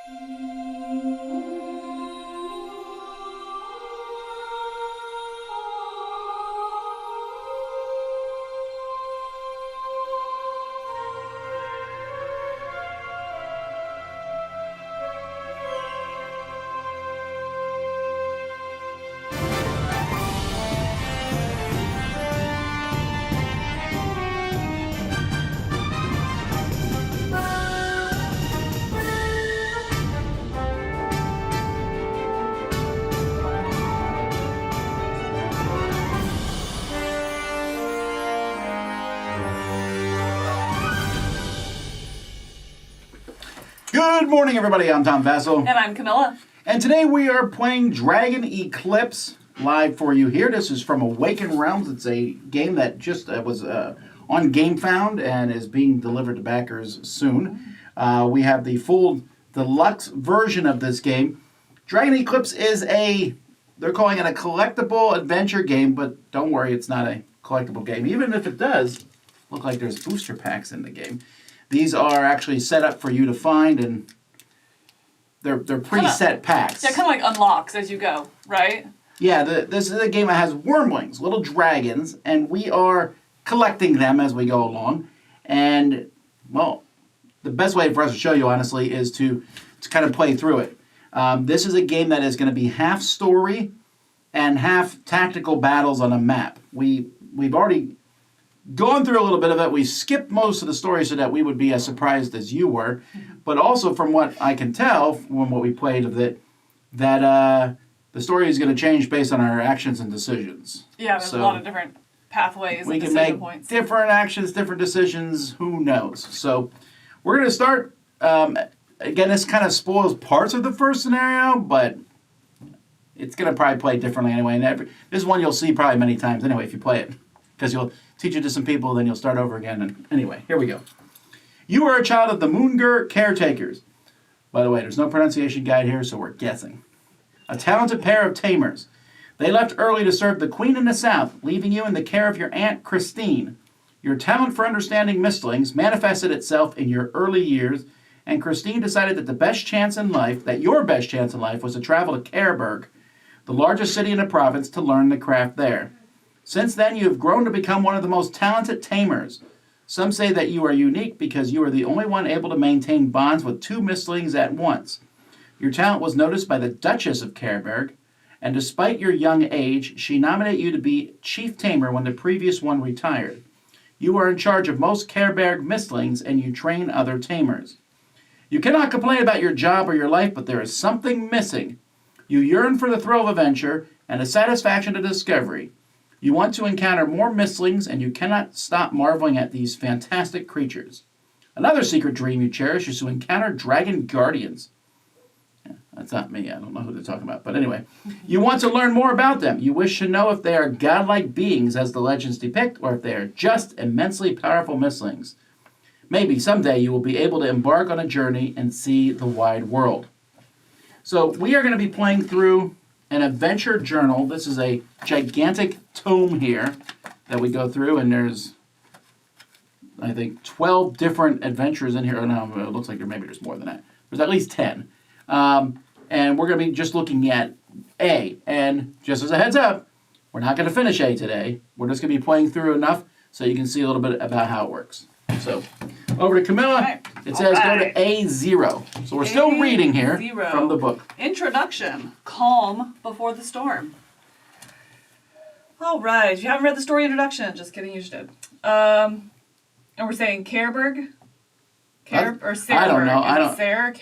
Good morning, everybody. I'm Tom Vassell. And I'm Camilla. And today we are playing Dragon Eclipse live for you here. This is from Awaken Realms. It's a game that just was on GameFound and is being delivered to backers soon. We have the full deluxe version of this game. Dragon Eclipse is they're calling it a collectible adventure game, but don't worry, it's not a collectible game. Even if it does look like there's booster packs in the game. These are actually set up for you to find, and they're preset packs. They're kind of like unlocks as you go, right? Yeah, this is a game that has wormlings, little dragons, and we are collecting them as we go along. And, well, the best way for us to show you, honestly, is to kind of play through it. This is a game that is going to be half story and half tactical battles on a map. We've already gone through a little bit of it. We skipped most of the story so that we would be as surprised as you were. But also from what I can tell from what we played of it, that the story is going to change based on our actions and decisions. Yeah, there's a lot of different pathways we and can decision make points. different actions, different decisions. Who knows? So we're going to start. Again, this kind of spoils parts of the first scenario, but it's going to probably play differently anyway. And this is one you'll see probably many times anyway if you play it. Because you'll teach it to some people, then you'll start over again. And anyway, here we go. You are a child of the Moongur caretakers. By the way, there's no pronunciation guide here, so we're guessing. A talented pair of tamers. They left early to serve the Queen in the South, leaving you in the care of your Aunt Christine. Your talent for understanding Mystlings manifested itself in your early years, and Christine decided that your best chance in life was to travel to Careburg, the largest city in the province, to learn the craft there. Since then, you have grown to become one of the most talented tamers. Some say that you are unique because you are the only one able to maintain bonds with two Mystlings at once. Your talent was noticed by the Duchess of Careburg, and despite your young age, she nominated you to be chief tamer when the previous one retired. You are in charge of most Careburg Mystlings, and you train other tamers. You cannot complain about your job or your life, but there is something missing. You yearn for the thrill of adventure and the satisfaction of discovery. You want to encounter more Mystlings, and you cannot stop marveling at these fantastic creatures. Another secret dream you cherish is to encounter dragon guardians. Yeah, that's not me. I don't know who they're talking about. But anyway, you want to learn more about them. You wish to know if they are godlike beings, as the legends depict, or if they are just immensely powerful Mystlings. Maybe someday you will be able to embark on a journey and see the wide world. So we are going to be playing through an adventure journal. This is a gigantic tome here that we go through, and there's, I think, 12 different adventures in here. Oh, no, it looks like maybe there's more than that. There's at least 10. And we're going to be just looking at A. And just as a heads up, we're not going to finish A today. We're just going to be playing through enough so you can see a little bit about how it works. So, over to Camilla. Right. It says go to A0. So we're still reading here from the book. Introduction. Calm before the storm. All right. If you haven't read the story introduction, just kidding, you just did. And we're saying Careburg? Or Careburg? I don't know. I don't know.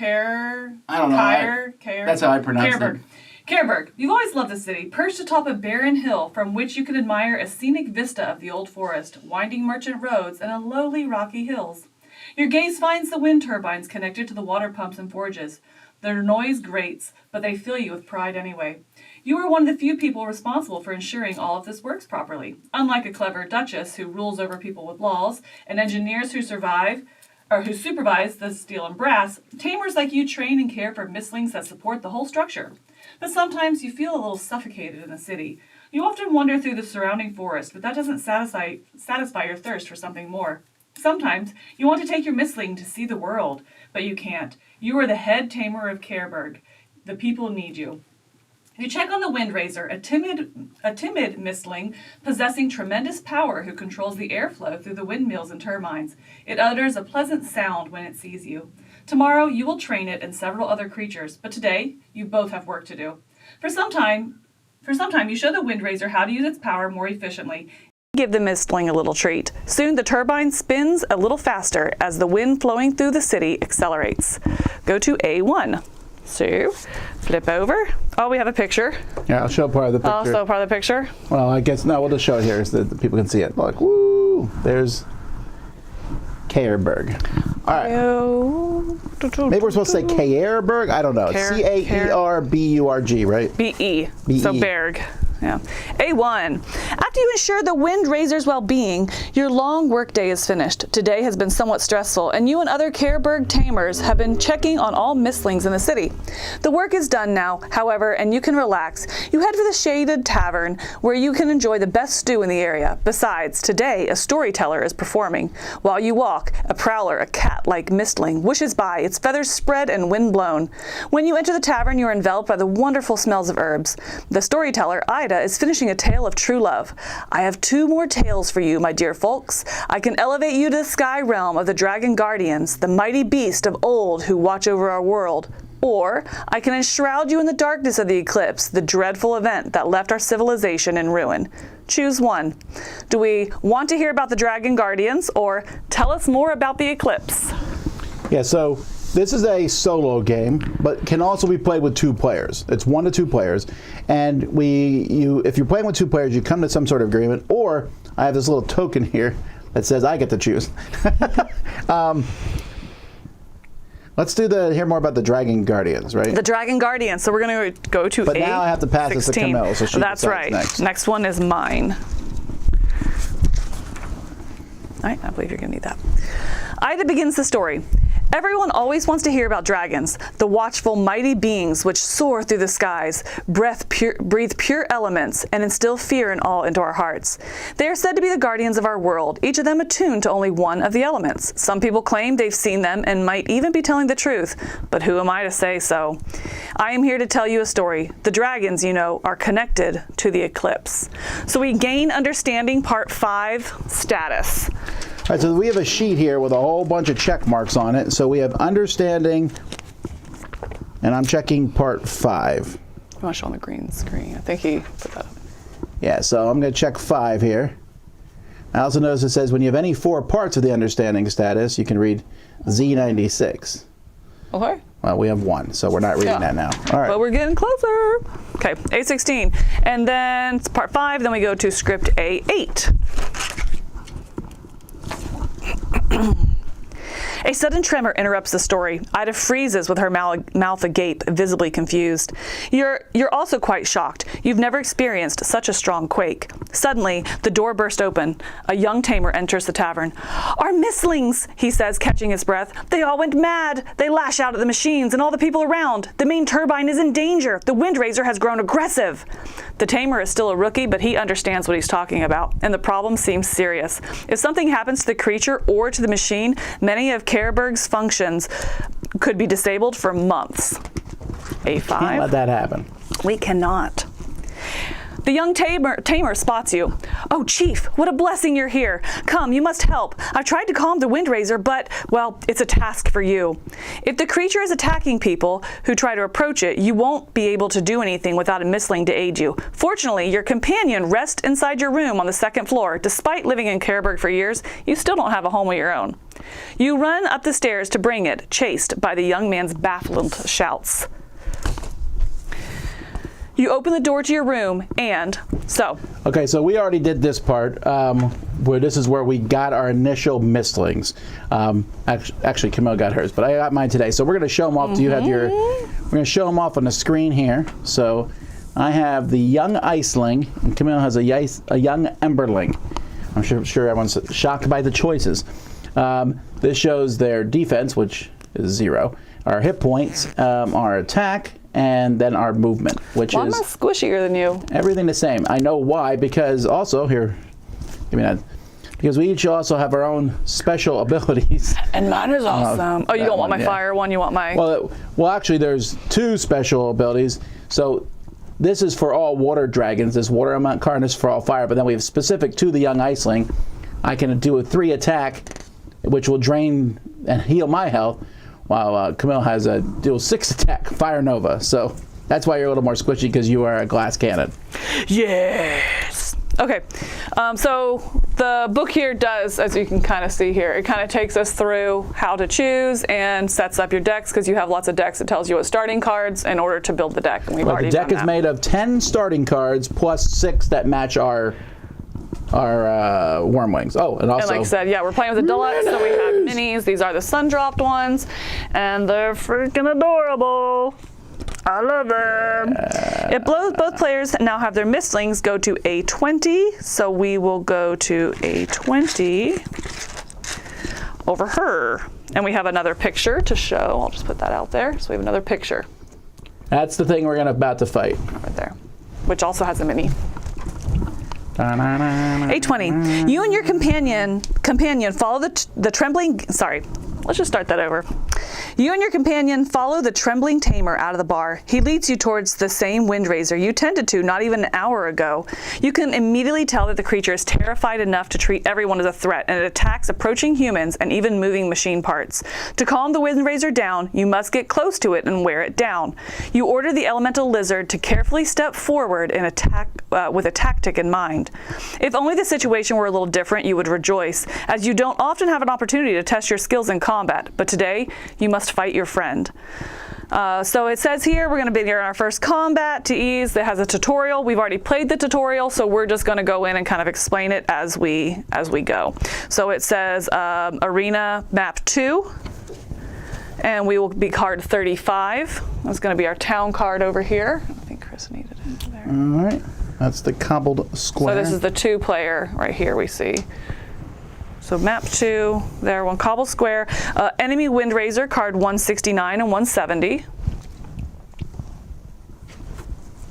Care. That's how I pronounce it. Careburg. You've always loved the city, perched atop a barren hill from which you can admire a scenic vista of the old forest, winding merchant roads, and a lowly rocky hills. Your gaze finds the wind turbines connected to the water pumps and forges. Their noise grates, but they fill you with pride anyway. You are one of the few people responsible for ensuring all of this works properly. Unlike a clever duchess who rules over people with laws, and engineers who supervise the steel and brass, tamers like you train and care for Mystlings that support the whole structure. But sometimes you feel a little suffocated in the city. You often wander through the surrounding forest, but that doesn't satisfy your thirst for something more. Sometimes you want to take your Mystling to see the world, But you can't. You are the head tamer of Careburg. The people need you. You check on the Windraiser, a timid Mystling possessing tremendous power who controls the airflow through the windmills and turbines. It utters a pleasant sound when it sees you. Tomorrow you will train it and several other creatures, but today you both have work to do. For some time you show the Windraiser how to use its power more efficiently. Give the Mystling a little treat. Soon the turbine spins a little faster as the wind flowing through the city accelerates. Go to A1. So, flip over. Oh, we have a picture. Yeah, I'll show part of the picture. Also part of the picture. Well, I guess, no, we'll just show it here so that people can see it. Look, woo! There's Careburg. All right. Maybe we're supposed to say Careburg? I don't know. It's C-A-E-R-B-U-R-G, right? B-E. B-E. So Berg. Yeah. A1. After you ensure the Windraiser's well-being, your long workday is finished. Today has been somewhat stressful, and you and other Careburg tamers have been checking on all Mystlings in the city. The work is done now, however, and you can relax. You head for the shaded tavern, where you can enjoy the best stew in the area. Besides, today a storyteller is performing. While you walk, a prowler, a cat-like Mystling, whooshes by, its feathers spread and wind-blown. When you enter the tavern, you are enveloped by the wonderful smells of herbs. The storyteller, Ida, is finishing a tale of true love. I have 2 more tales for you, my dear folks. I can elevate you to the sky realm of the Dragon Guardians, the mighty beast of old who watch over our world. Or I can enshroud you in the darkness of the eclipse, the dreadful event that left our civilization in ruin. Choose one. Do we want to hear about the Dragon Guardians, or tell us more about the eclipse? Yeah, so this is a solo game, but can also be played with 2 players. It's 1 to 2 players, and if you're playing with 2 players, you come to some sort of agreement. Or I have this little token here that says I get to choose. Let's hear more about the Dragon Guardians, right? The Dragon Guardians. So we're going to go to But now I have to pass this to Camille, so she That's right. Next one is mine. All right, I believe you're going to need that. Ida begins the story. Everyone always wants to hear about dragons, the watchful, mighty beings which soar through the skies, breathe pure elements, and instill fear and awe into our hearts. They are said to be the guardians of our world, each of them attuned to only one of the elements. Some people claim they've seen them and might even be telling the truth, but who am I to say so? I am here to tell you a story. The dragons, you know, are connected to the eclipse. So we gain understanding part 5 status. All right, so we have a sheet here with a whole bunch of check marks on it. So we have understanding, and I'm checking part 5. You want to show on the green screen? I think he put that up. Yeah, so I'm going to check 5 here. I also notice it says when you have any 4 parts of the understanding status, you can read Z96. Okay. Well, we have 1, so we're not reading that now. All right. But we're getting closer. Okay, A16. And then part 5, then we go to script A8. A sudden tremor interrupts the story. Ida freezes with her mouth agape, visibly confused. You're also quite shocked. You've never experienced such a strong quake. Suddenly, the door burst open. A young tamer enters the tavern. Our Mystlings, he says, catching his breath. They all went mad. They lash out at the machines and all the people around. The main turbine is in danger. The Windraiser has grown aggressive. The tamer is still a rookie, but he understands what he's talking about, and the problem seems serious. If something happens to the creature or to the machine, many of Careburg's functions could be disabled for months. A5. Can't let that happen. We cannot. The young tamer spots you. Oh, Chief, what a blessing you're here. Come, you must help. I've tried to calm the Windraiser, but, well, it's a task for you. If the creature is attacking people who try to approach it, you won't be able to do anything without a Mystling to aid you. Fortunately, your companion rests inside your room on the 2nd floor. Despite living in Careburg for years, you still don't have a home of your own. You run up the stairs to bring it, chased by the young man's baffled shouts. You open the door to your room, and so. Okay, so we already did this part, where this is where we got our initial Mystlings. Actually, Camille got hers, but I got mine today. So we're going to show them off. Do you have your? We're going to show them off on the screen here. So I have the young Iceling, and Camille has a young Emberling. I'm sure everyone's shocked by the choices. This shows their defense, which is 0. Our hit points, our attack, and then our movement, which Why is am I squishier than you? everything the same. I know why, because also here, give me that. because we each also have our own special abilities. And mine is awesome. Oh, you don't want my fire one, you want my... Well, actually, there's 2 special abilities. So this is for all water dragons. This water element card is for all fire, but then we have specific to the young iceling. I can do a 3 attack, which will drain and heal my health, while Camille has a dual 6 attack, Fire Nova. So that's why you're a little more squishy, because you are a glass cannon. Yes. Okay, so the book here does, as you can kind of see here, it kind of takes us through how to choose and sets up your decks, because you have lots of decks. It tells you what starting cards in order to build the deck. And we've already the deck done is that. made of 10 starting cards plus 6 that match our worm wings. Oh, and also, And like I said, yeah, we're playing with the deluxe, so we have minis. These are the sun-dropped ones, and they're freaking adorable. I love them. It blows. Both players now have their Mystlings go to a 20, so we will go to a 20 over her. And we have another picture to show. I'll just put that out there. So we have another picture. that's the thing we're about to fight. Right there, which also has a mini. A20. You and your companion follow the trembling. Sorry, let's just start that over. You and your companion follow the trembling tamer out of the bar. He leads you towards the same windraiser you tended to not even an hour ago. You can immediately tell that the creature is terrified enough to treat everyone as a threat, and it attacks approaching humans and even moving machine parts. To calm the windraiser down, you must get close to it and wear it down. You order the elemental lizard to carefully step forward and attack with a tactic in mind. If only the situation were a little different, you would rejoice, as you don't often have an opportunity to test your skills in combat, but today you must fight your friend. So it says here we're going to be in our first combat to ease. It has a tutorial. We've already played the tutorial, so we're just going to go in and kind of explain it as we go. So it says Arena Map 2, and we will be card 35. That's going to be our town card over here. I think Chris needed it there. All right, that's the cobbled square. So this is the 2-player right here we see. So map 2, there, one cobble square. Enemy Windraiser, card 169 and 170.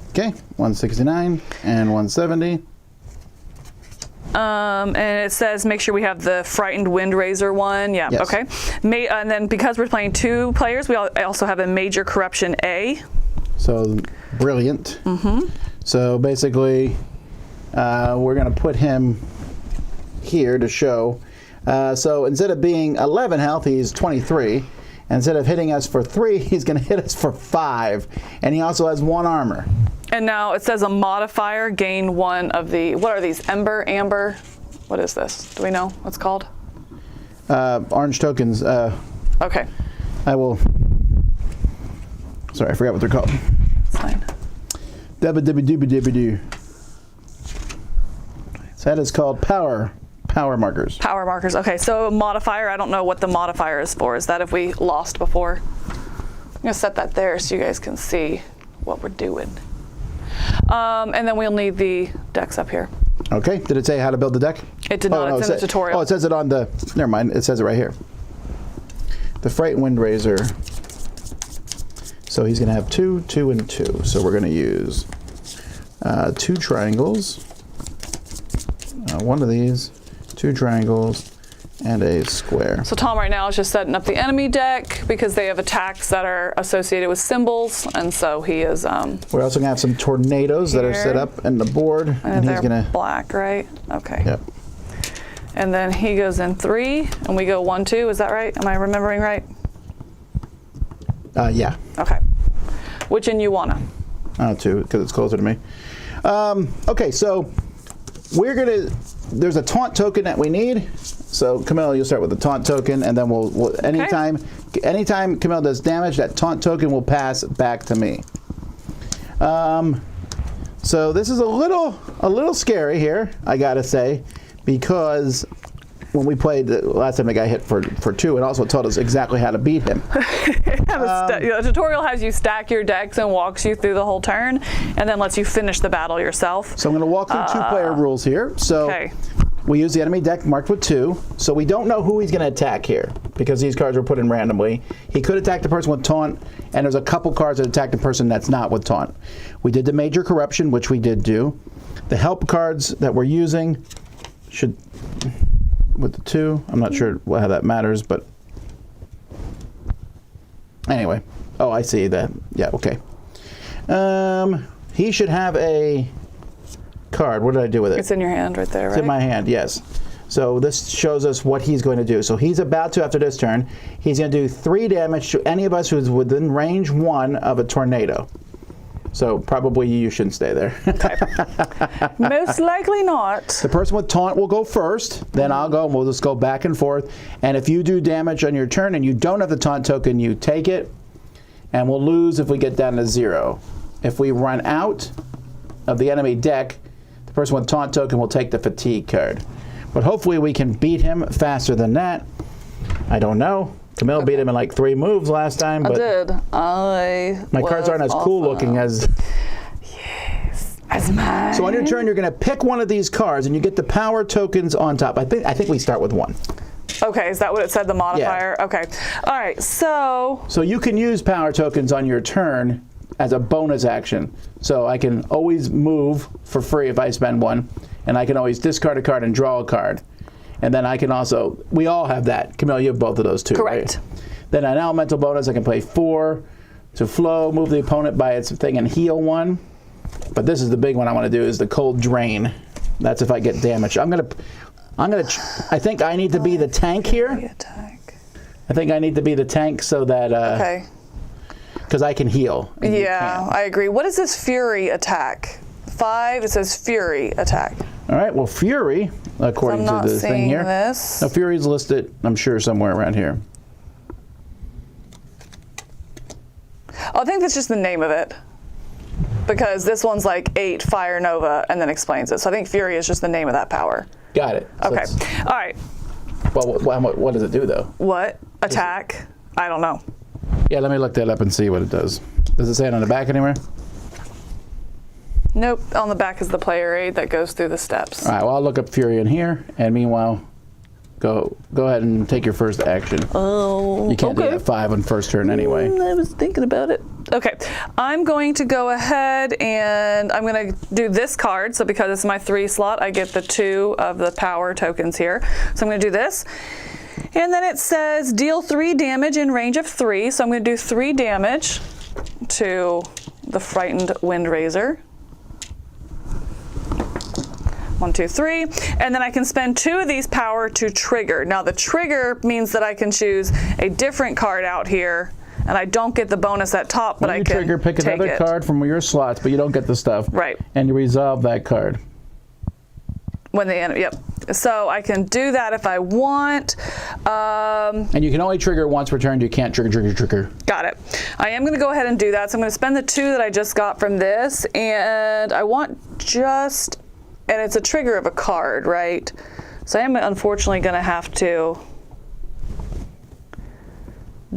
Okay, 169 and 170. And it says make sure we have the Frightened Windraiser one. Yeah, Yes. okay. And then because we're playing 2 players, I also have a Major Corruption A. So brilliant. Mm-hmm. So basically, we're going to put him here to show. So instead of being 11 health, he's 23. Instead of hitting us for 3, he's going to hit us for 5. And he also has 1 armor. And now it says a modifier, gain 1 of the, what are these, Ember, Amber? What is this? Do we know what's called? Orange tokens. Okay. I will. Sorry, I forgot what they're called. It's fine. Dabba-dibba-dibba-dibba-doo. So that is called power markers. Power markers. Okay, so modifier, I don't know what the modifier is for. Is that if we lost before? I'm going to set that there so you guys can see what we're doing. And then we'll need the decks up here. Okay, did it say how to build the deck? It did not, it's in the tutorial. Oh, it says it on the, never mind, it says it right here. The Frightened Windraiser. So he's going to have 2, 2, and 2. So we're going to use 2 triangles. One of these, 2 triangles, and a square. So Tom right now is just setting up the enemy deck because they have attacks that are associated with symbols, and so he is. We're also gonna have some tornadoes that are set up in the board, and he's gonna black, right? Okay. Yep. And then he goes in 3, and we go 1, 2. Is that right? Am I remembering right? Yeah. Okay. Which in you wanna? 2, because it's closer to me. Okay, so we're gonna. There's a taunt token that we need. So Camille, you'll start with the taunt token, and then we'll anytime Camille does damage, that taunt token will pass back to me. So this is a little scary here, I gotta say, because when we played the last time, the guy hit for 2, and also told us exactly how to beat him. The tutorial has you stack your decks and walks you through the whole turn, and then lets you finish the battle yourself. So I'm going to walk through 2-player rules here. So we use the enemy deck marked with 2. So we don't know who he's going to attack here because these cards were put in randomly. He could attack the person with taunt, and there's a couple cards that attack the person that's not with taunt. We did the Major Corruption, which we did do. The help cards that we're using should. with the 2. I'm not sure how that matters, but anyway. Oh, I see that. Yeah, okay. He should have a card. What did I do with it? It's in your hand right there, right? It's in my hand, yes. So this shows us what he's going to do. So he's about to, after this turn, he's going to do 3 damage to any of us who's within range 1 of a tornado. So probably you shouldn't stay there. Okay. Most likely not. The person with taunt will go first, then I'll go, and we'll just go back and forth. And if you do damage on your turn and you don't have the taunt token, you take it, and we'll lose if we get down to 0. If we run out of the enemy deck, the person with taunt token will take the fatigue card. But hopefully we can beat him faster than that. I don't know. Camille beat him in like 3 moves last time. But I did. my cards aren't as cool looking as... Yes, as mine. So on your turn, you're going to pick one of these cards, and you get the power tokens on top. I think we start with 1. Okay, is that what it said, the modifier? Yeah. Okay. All right, so... So you can use power tokens on your turn as a bonus action. So I can always move for free if I spend 1, and I can always discard a card and draw a card. And then I can also, we all have that. Camille, you have both of those too, correct. Right? Then an elemental bonus, I can play 4 to flow, move the opponent by its thing, and heal 1. But this is the big one I want to do, is the cold drain. That's if I get damaged. I think I need to be the tank here. I think I need to be the tank so that, okay. Because I can heal. Yeah, I agree. What is this Fury attack? 5, it says Fury attack. All right, well, Fury, according to the thing here. This. Now, Fury's listed, I'm sure, somewhere around here. I think that's just the name of it. Because this one's like 8 Fire Nova and then explains it. So I think Fury is just the name of that power. Got it. So okay. All right. Well, what does it do, though? What? Attack? I don't know. Yeah, let me look that up and see what it does. Does it say it on the back anywhere? Nope. On the back is the player aid that goes through the steps. All right, well, I'll look up Fury in here, and meanwhile, go ahead and take your first action. Oh, you can't do that 5 on first turn anyway. I was thinking about it. Okay, I'm going to go ahead and I'm going to do this card. So because it's my 3 slot, I get the 2 of the power tokens here. So I'm going to do this. And then it says deal 3 damage in range of 3. So I'm going to do 3 damage to the frightened Windraiser. 1, 2, 3, and then I can spend 2 of these power to trigger. Now the trigger means that I can choose a different card out here, and I don't get the bonus at top, but I can trigger, pick another card from your slots, but you don't get the stuff. Right. And you resolve that card. When the enemy, yep. So I can do that if I want. And you can only trigger once per turn. You can't trigger. Got it. I am going to go ahead and do that. So I'm going to spend the 2 that I just got from this, and I want just. And it's a trigger of a card, right? So I am unfortunately going to have to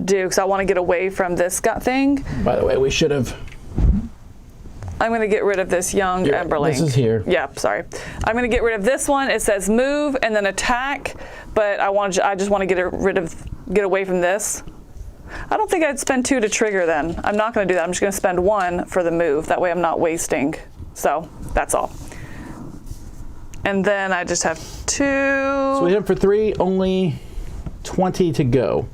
do, because I want to get away from this thing. By the way, we should have. I'm going to get rid of this young Emberling. This is here. Yeah, sorry. I'm going to get rid of this one. It says move and then attack, but I just want to get away from this. I don't think I'd spend 2 to trigger then. I'm not going to do that. I'm just going to spend 1 for the move. That way I'm not wasting. So that's all. And then I just have 2. So we hit him for 3, only 20 to go.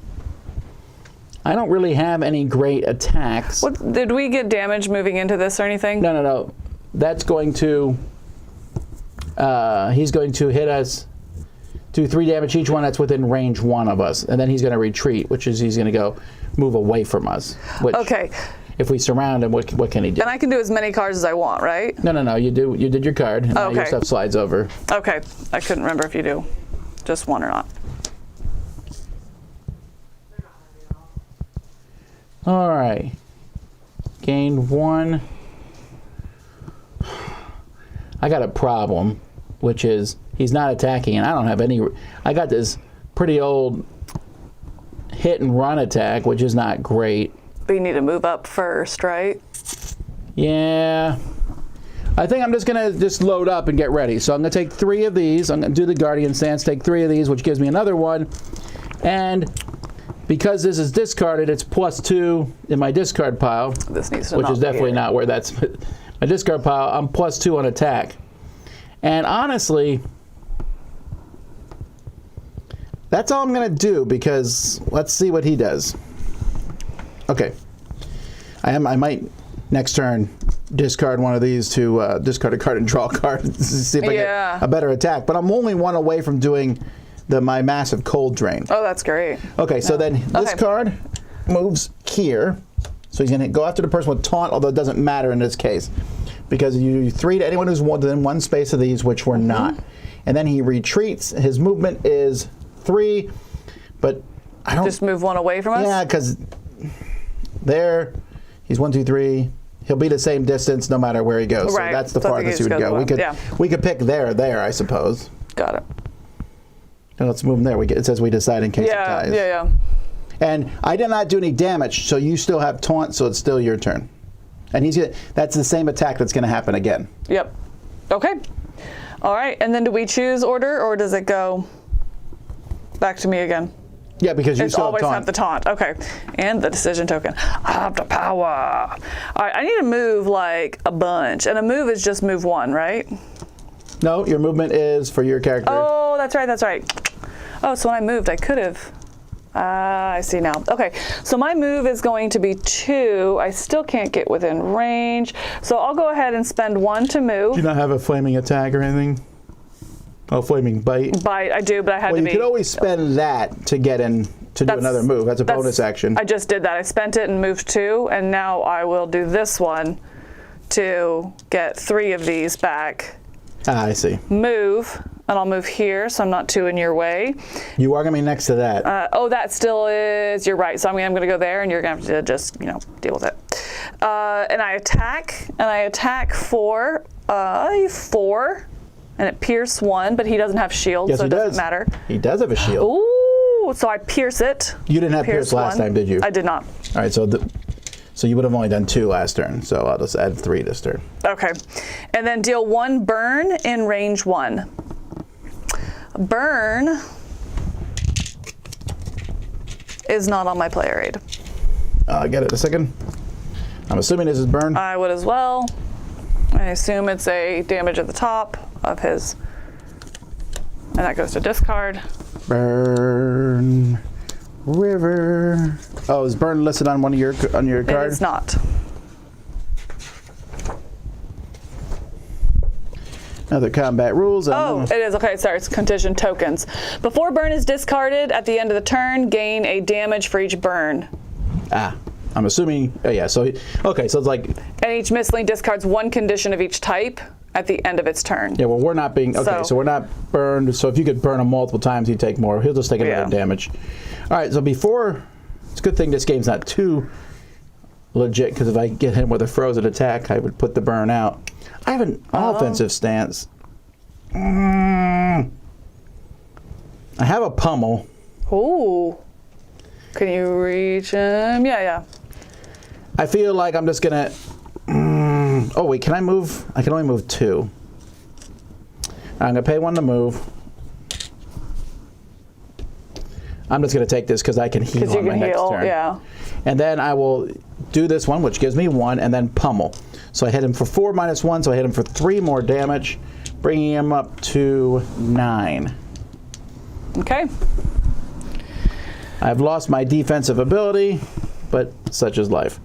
I don't really have any great attacks. What, did we get damage moving into this or anything? No. That's going to, he's going to hit us, do 3 damage each one that's within range 1 of us. And then he's going to retreat, which is he's going to go move away from us. Which, okay. If we surround him, what can he do? And I can do as many cards as I want, right? No. You did your card. And now your stuff slides over. Okay. I couldn't remember if you do just 1 or not. All right. Gained 1. I got a problem, which is he's not attacking, and I don't have any. I got this pretty old hit and run attack, which is not great. But you need to move up first, right? Yeah. I think I'm just going to load up and get ready. So I'm going to take 3 of these. I'm going to do the Guardian Stance, take 3 of these, which gives me another 1. And because this is discarded, it's +2 in my discard pile. This needs to which is definitely not where that's my discard pile. I'm +2 on attack. And honestly, That's all I'm going to do because let's see what he does. Okay. I might next turn discard one of these to discard a card and draw a card to see if I get a better attack. But I'm only one away from doing my massive cold drain. Oh, that's great. Okay, so then this card moves here. So he's going to go after the person with taunt, although it doesn't matter in this case. Because you 3 to anyone who's within one space of these, which we're not. And then he retreats. His movement is 3, but I don't... Just move one away from us? Yeah, because there, he's 1, 2, 3. He'll be the same distance no matter where he goes. Right. So that's the farthest he would go. We could pick there, I suppose. Got it. And let's move him there. It says we decide in case it ties. Yeah. And I did not do any damage, so you still have taunt, so it's still your turn. And that's the same attack that's going to happen again. Yep. Okay. All right. And then do we choose order, or does it go back to me again? Yeah, because you still always have have the taunt. Okay. And the decision token. I have the power. All right. I need to move like a bunch. And a move is just move 1, right? No, your movement is for your character. Oh, that's right. Oh, so when I moved, I could have. I see now. Okay, so my move is going to be 2. I still can't get within range. So I'll go ahead and spend 1 to move. Do you not have a flaming attack or anything? Oh, flaming bite. Bite, I do, but I had to be. Well, you could always spend that to get in to do another move. That's a bonus action. I just did that. I spent it and moved 2, and now I will do this one to get 3 of these back. Ah, I see. Move, and I'll move here, so I'm not 2 in your way. You are going to be next to that. That still is, you're right. So I'm going to go there, and you're going to have to just, deal with it. And I attack for 4, and it pierce 1, but he doesn't have shield, so it doesn't matter. He does have a shield. Ooh, so I pierce it. You didn't have pierce last time, did you? I did not. All right, so you would have only done 2 last turn, so I'll just add 3 this turn. Okay. And then deal 1 burn in range 1. Burn is not on my player aid. I get it in a second. I'm assuming this is burn. I would as well. I assume it's a damage at the top of his, and that goes to discard. Burn river. Oh, is burn listed on one of your card? It is not. Other combat rules. It is. Okay, sorry. It's condition tokens. Before burn is discarded, at the end of the turn, gain a damage for each burn. I'm assuming. Oh, yeah. So, okay. So it's like. And each Mystling discards 1 condition of each type at the end of its turn. Yeah. Well, we're not being. Okay. So we're not burned. So if you could burn him multiple times, he'd take more. He'll just take another damage. All right. So before, it's a good thing this game's not too legit, because if I get him with a frozen attack, I would put the burn out. I have an offensive stance. I have a pummel. Ooh. Can you reach him? Yeah. I feel like I'm just gonna. Oh wait, can I move? I can only move 2. I'm gonna pay 1 to move. I'm just gonna take this because I can heal on my next turn. Yeah. And then I will do this one, which gives me 1, and then pummel. So I hit him for 4 minus 1, so I hit him for 3 more damage, bringing him up to 9. Okay. I've lost my defensive ability, but such is life.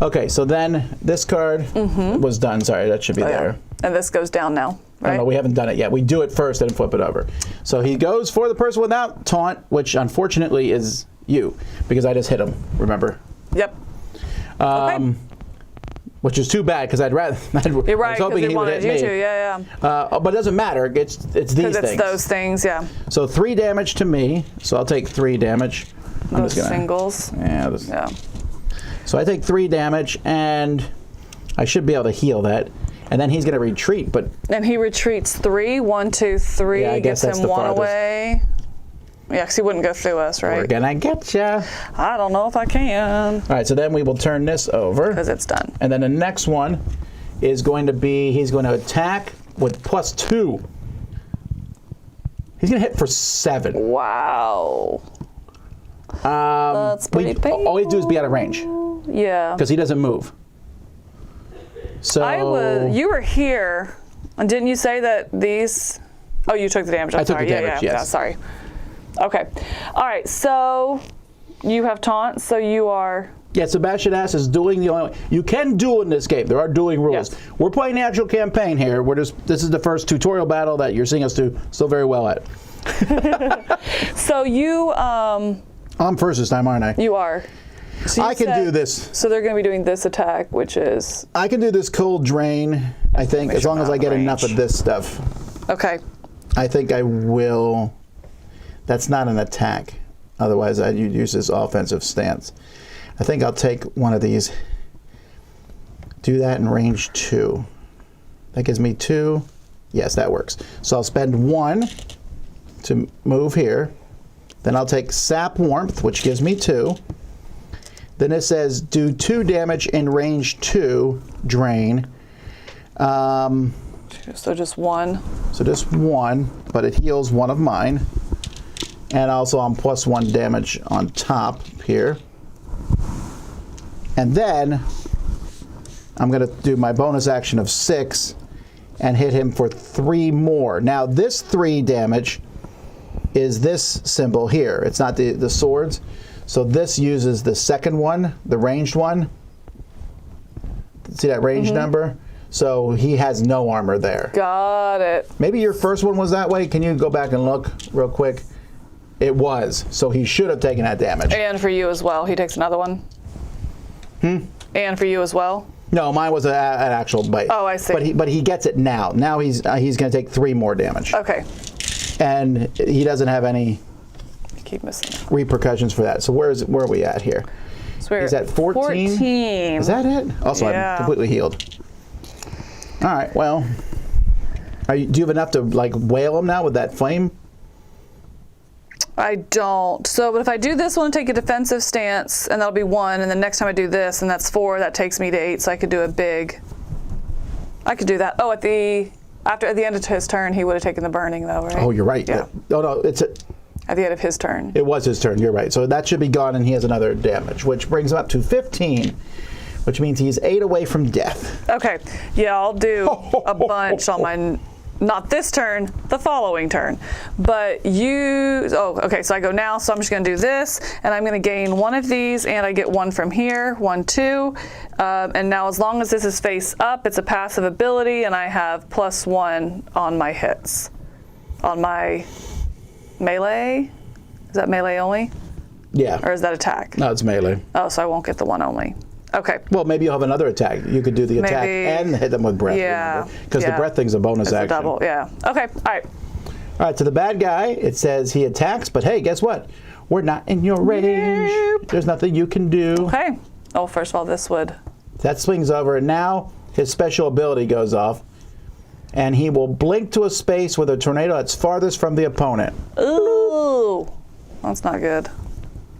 Okay, so then this card was done. Sorry, that should be there. Yeah. And this goes down now, right? No, we haven't done it yet. We do it first, then flip it over. So he goes for the person without taunt, which unfortunately is you, because I just hit him, remember? Yep. Okay. Which is too bad, because I'd rather. You're right, because he would hit wanted you me. to, yeah. But it doesn't matter. It's these things. Because it's those things, yeah. So 3 damage to me. So I'll take 3 damage. Those singles. Yeah. So I take 3 damage, and I should be able to heal that. And then he's going to retreat, but. And he retreats 3. 1, 2, 3. Yeah, I guess gets that's him the 1 farthest. Away. Yeah, because he wouldn't go through us, right? We're gonna get ya. I don't know if I can. All right, so then we will turn this over. Because it's done. And then the next one is going to be, he's going to attack with +2. He's going to hit for 7. Wow. That's pretty painful. All he do is be out of range. Yeah. Because he doesn't move. So you were here, and didn't you say that these? Oh, you took the damage. I took the damage, yes. Yeah, sorry. Okay. All right. So you have taunt. So you are. Yeah, Sebastian Ass is dueling the only. You can duel in this game. There are dueling rules. Yes. We're playing the actual campaign here. This is the first tutorial battle that you're seeing us do so very well at. So you. I'm first this time, aren't I? You are. So you I can do this. So they're going to be doing this attack, which is. I can do this cold drain, I think, as long as I get enough of this stuff. Okay. I think I will. That's not an attack. Otherwise, I'd use this offensive stance. I think I'll take one of these. Do that in range 2. That gives me 2. Yes, that works. So I'll spend 1 to move here. Then I'll take Sap Warmth, which gives me 2. Then it says do 2 damage in range 2, drain. So just 1. So just 1, but it heals 1 of mine. And also I'm plus 1 damage on top here. And then I'm going to do my bonus action of 6 and hit him for 3 more. Now this 3 damage is this symbol here. It's not the swords. So this uses the second one, the ranged one. See that range number? So he has no armor there. Got it. Maybe your first one was that way. Can you go back and look real quick? It was. So he should have taken that damage. And for you as well. He takes another one. And for you as well. No, mine was an actual bite. Oh, I see. But he gets it now. Now he's going to take 3 more damage. Okay. And he doesn't have any Keep missing it. repercussions for that. So where are we at here? So He's at 14. 14. Is that it? Also, Yeah. I'm completely healed. All right. Well, do you have enough to like whale him now with that flame? I don't. So, but if I do this one, take a defensive stance, and that'll be 1, and then next time I do this, and that's 4, that takes me to 8, so I could do a big. I could do that. Oh, at the end of his turn, he would have taken the burning, though, right? Oh, you're right. Yeah. Oh no, At the end of his turn. it was his turn. You're right. So that should be gone, and he has another damage, which brings him up to 15, which means he's 8 away from death. Okay. Yeah, I'll do a bunch on my. Not this turn, the following turn. But okay, so I go now, so I'm just gonna do this, and I'm gonna gain 1 of these, and I get 1 from here, 1, 2. And now as long as this is face up, it's a passive ability, and I have +1 on my hits. On my melee? Is that melee only? Yeah. Or is that attack? No, it's melee. Oh, so I won't get the 1 only. Okay. Well, maybe you'll have another attack. You could do the attack Maybe. and hit them with breath. Yeah. Because the breath thing's a bonus It's action. a double, yeah. Okay, all right. All right, to the bad guy, it says he attacks, but hey, guess what? We're not in your range. Nope. There's nothing you can do. Okay. Oh, first of all, this would. That swings over, and now his special ability goes off, and he will blink to a space with a tornado that's farthest from the opponent. Ooh, that's not good.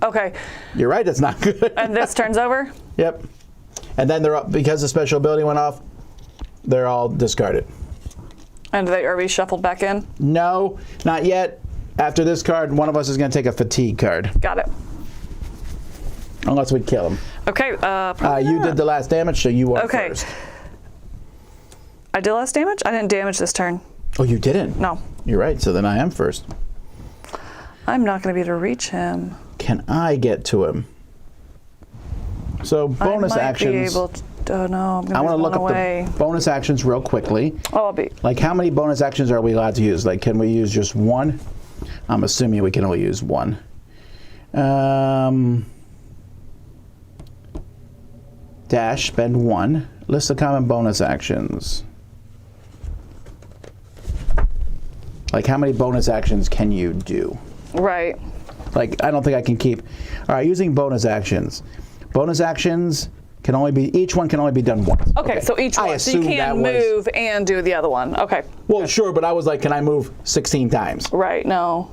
Okay, You're right, that's not good. and this turns over? Yep. And then they're up, because the special ability went off, they're all discarded. And they are reshuffled back in? No, not yet. After this card, one of us is going to take a fatigue card. Got it. Unless we kill him. Okay, You did the last damage, so you are Okay. first. I did less damage? I didn't damage this turn. Oh, you didn't? No. You're right, so then I am first. I'm not going to be able to reach him. Can I get to him? So bonus I might actions. be able to, oh no, I'm going I to want to look run up away. the bonus actions real quickly. Oh, I'll be. Like, how many bonus actions are we allowed to use? Like, can we use just 1? I'm assuming we can only use 1. Dash, spend 1. List of common bonus actions. Like, how many bonus actions can you do? Right. Like, I don't think I can keep. All right, using bonus actions. Bonus actions can only be, each one can only be done once. Okay, so each one. So you can't move and do the other one. Okay. Well, sure, but I was like, can I move 16 times? Right, no.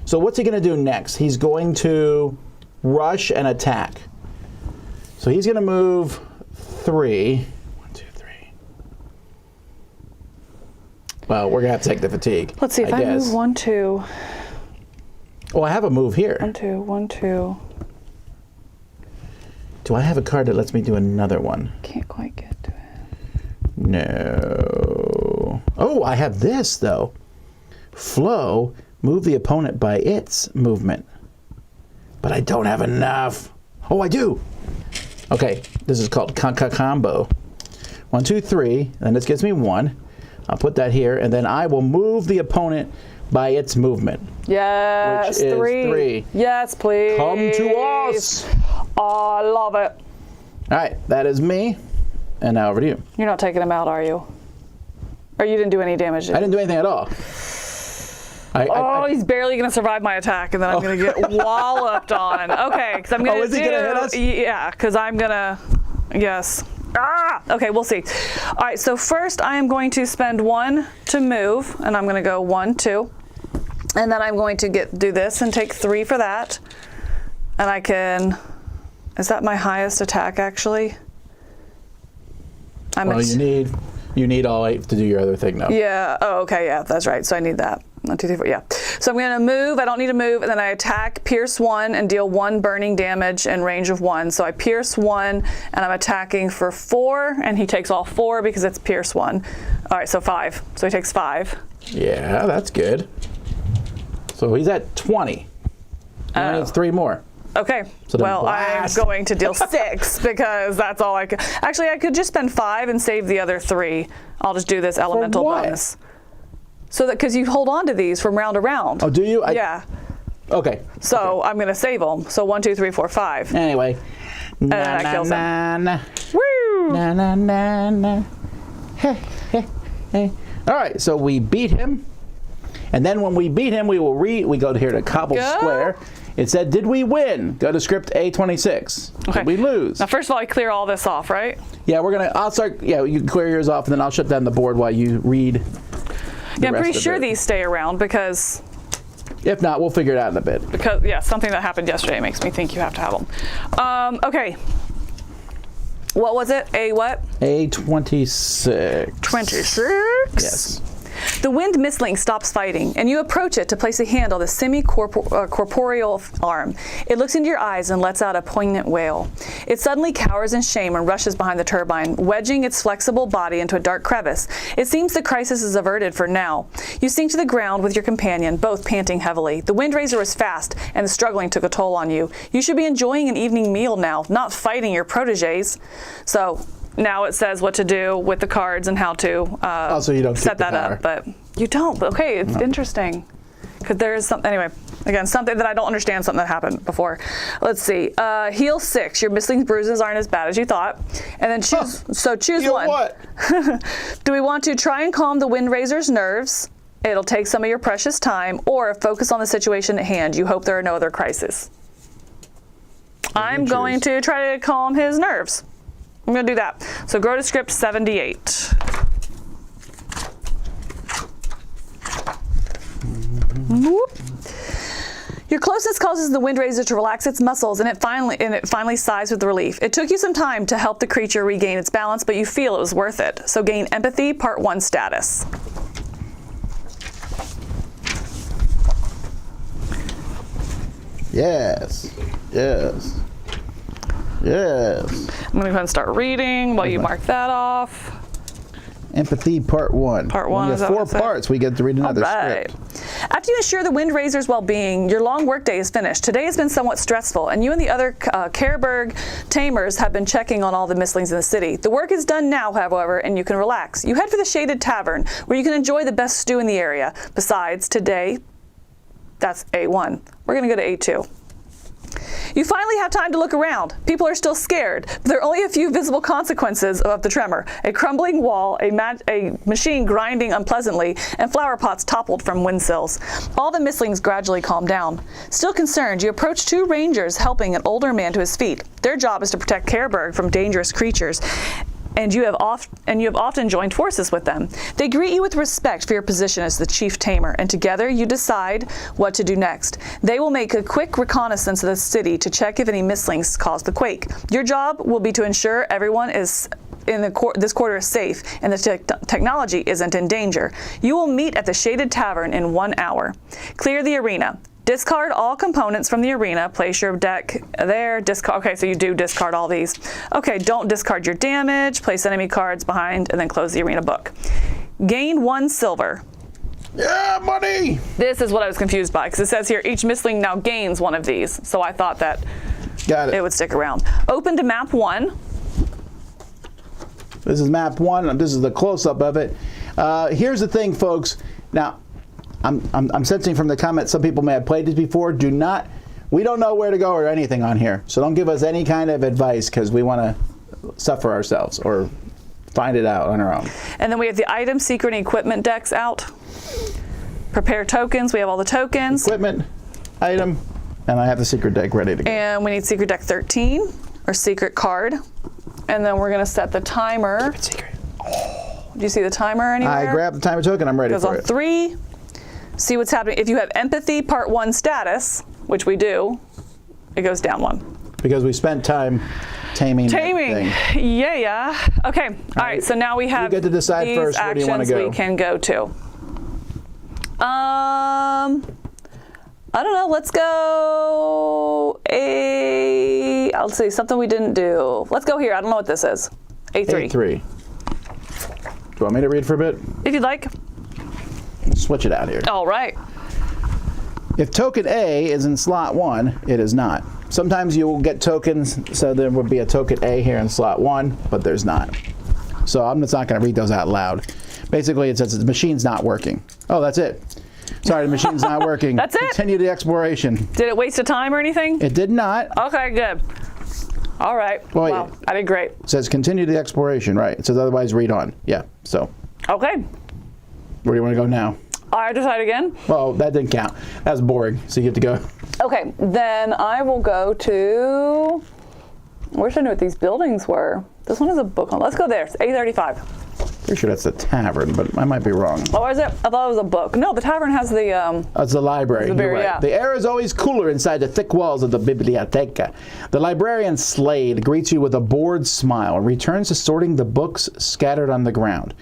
So what's he going to do next? He's going to rush and attack. So he's going to move 3. 1, 2, 3. Well, we're going to have to take the fatigue. Let's see, if I guess. move 1, 2. Oh, I have a move here. 1, 2, 1, 2. Do I have a card that lets me do another one? Can't quite get to it. No. Oh, I have this, though. Flow, Move the opponent by its movement. But I don't have enough. Oh, I do. Okay, this is called combo. 1, 2, 3, and this gives me 1. I'll put that here, and then I will move the opponent by its movement. Yes, which is 3. 3. Yes, please. Come to us. Oh, I love it. All right, that is me. And now over to you. You're not taking him out, are you? Or you didn't do any damage? I didn't do anything at all. He's barely going to survive my attack, and then I'm going to get walloped on. Okay, because I'm going to is he going to hit us? Yeah, because I'm going to, yes. Okay, we'll see. All right, so first I am going to spend 1 to move, and I'm going to go 1, 2. And then I'm going to do this and take 3 for that. And I can, is that my highest attack actually? Well, you need all 8 to do your other thing now. Yeah, oh, okay, yeah, that's right. So I need that. 1, 2, 3, 4, yeah. So I'm going to move. I don't need to move. And then I attack, pierce 1, and deal 1 burning damage in range of 1. So I pierce 1, and I'm attacking for 4, and he takes all 4 because it's pierce 1. All right, so 5. So he takes 5. Yeah, that's good. So he's at 20. And it's 3 more. Okay, So then well, blast. I'm going to deal 6 because that's all I could. Actually, I could just spend 5 and save the other 3. I'll just do this elemental what? bonus. So that, because you hold on to these from round to round. Oh, do you? Yeah. Okay. So I'm going to save them. So 1, 2, 3, 4, 5. Anyway. And that kills him. Na. Woo! Na na na na. Hey, hey, hey. All right, so we beat him. And then when we beat him, we go here to Cobble Square. It said, did we win? Go to script A26. Okay. Did we lose? Now, first of all, I clear all this off, right? Yeah, I'll start, you can clear yours off, and then I'll shut down the board while you read. Yeah, I'm pretty sure these stay around because, If not, we'll figure it out in a bit. something that happened yesterday makes me think you have to have them. Okay. What was it? A what? A26. 26? Yes. The wind mistling stops fighting, and you approach it to place a hand on the semi-corporeal arm. It looks into your eyes and lets out a poignant wail. It suddenly cowers in shame and rushes behind the turbine, wedging its flexible body into a dark crevice. It seems the crisis is averted for now. You sink to the ground with your companion, both panting heavily. The Windraiser was fast, and the struggling took a toll on you. You should be enjoying an evening meal now, not fighting your protégés. So now it says what to do with the cards and how to Also, you don't set that up, but you don't. But okay, it's interesting because there is something. Anyway, again, something that I don't understand. Something that happened before. Let's see. Heal 6. Your Mystling's bruises aren't as bad as you thought. And then choose. So choose Heal one. what? Do we want to try and calm the Windraiser's nerves? It'll take some of your precious time, or focus on the situation at hand. You hope there are no other crises. I'm going to try to calm his nerves. I'm going to do that. So go to script 78. Whoop. Your closeness causes the Windraiser to relax its muscles, and it finally sighs with relief. It took you some time to help the creature regain its balance, but you feel it was worth it. So gain empathy, part 1 status. Yes. Yes. Yes. I'm going to go ahead and start reading while you mark that off. Empathy, part 1. Part 1, We is get that 4 what it said? parts. We get to read another Right. script. After you ensure the Windraiser's well-being, your long workday is finished. Today has been somewhat stressful, and you and the other Careberg tamers have been checking on all the Mystlings in the city. The work is done now, however, and you can relax. You head for the Shaded Tavern, where you can enjoy the best stew in the area. Besides, today, that's A1. We're going to go to A2. You finally have time to look around. People are still scared, but there are only a few visible consequences of the tremor. A crumbling wall, a machine grinding unpleasantly, and flower pots toppled from windsills. All the Mystlings gradually calm down. Still concerned, you approach 2 rangers helping an older man to his feet. Their job is to protect Careberg from dangerous creatures, and you have often joined forces with them. They greet you with respect for your position as the chief tamer, and together you decide what to do next. They will make a quick reconnaissance of the city to check if any Mystlings caused the quake. Your job will be to ensure everyone is in this quarter is safe and the technology isn't in danger. You will meet at the Shaded Tavern in 1 hour. Clear the arena. Discard all components from the arena. Place your deck there. Discard. Okay, so you do discard all these. Okay, don't discard your damage. Place enemy cards behind, and then close the arena book. Gain 1 silver. Yeah, money! This is what I was confused by, because it says here each Mystling now gains one of these. So I thought that Got it. it would stick around. Open to map 1. This is map 1. This is the close-up of it. Here's the thing, folks. Now, I'm sensing from the comments some people may have played this before. We don't know where to go or anything on here. So don't give us any kind of advice, because we want to suffer ourselves or find it out on our own. And then we have the item, secret, and equipment decks out. Prepare tokens. We have all the tokens. Equipment, item, and I have the secret deck ready to go. And we need secret deck 13, or secret card. And then we're going to set the timer. Secret. Do you see the timer anywhere? I grabbed the timer token. I'm ready Goes for on it. 3. See what's happening. If you have empathy part 1 status, which we do, it goes down 1. Because we spent time taming. Taming. that thing. Yeah. Okay. All right. So now we have You get to decide these first, where do you wanna actions go? we can go to. I don't know. Let's go let's see, something we didn't do. Let's go here. I don't know what this is. A3. A3. Do you want me to read for a bit? If you'd like. Switch it out here. All right. If token A is in slot 1, it is not. Sometimes you will get tokens, so there would be a token A here in slot 1, but there's not. So I'm just not going to read those out loud. Basically, it says the machine's not working. Oh, that's it. Sorry, the machine's not working. That's it? Continue the exploration. Did it waste a time or anything? It did not. Okay, good. All right. Well, wow, yeah. I did great. It says continue the exploration, right? It says otherwise read on. Yeah, so Okay. where do you want to go now? I decide again. Well, that didn't count. That was boring, so you get to go. Okay, then I will go to. I wish I knew what these buildings were. This one has a book on. Let's go there. It's A35. Pretty sure that's the tavern, but I might be wrong. Oh, is it? I thought it was a book. No, the tavern has the. That's the library. The You're right. yeah. The air is always cooler inside the thick walls of the biblioteca. The librarian Slade greets you with a bored smile and returns to sorting the books scattered on the ground.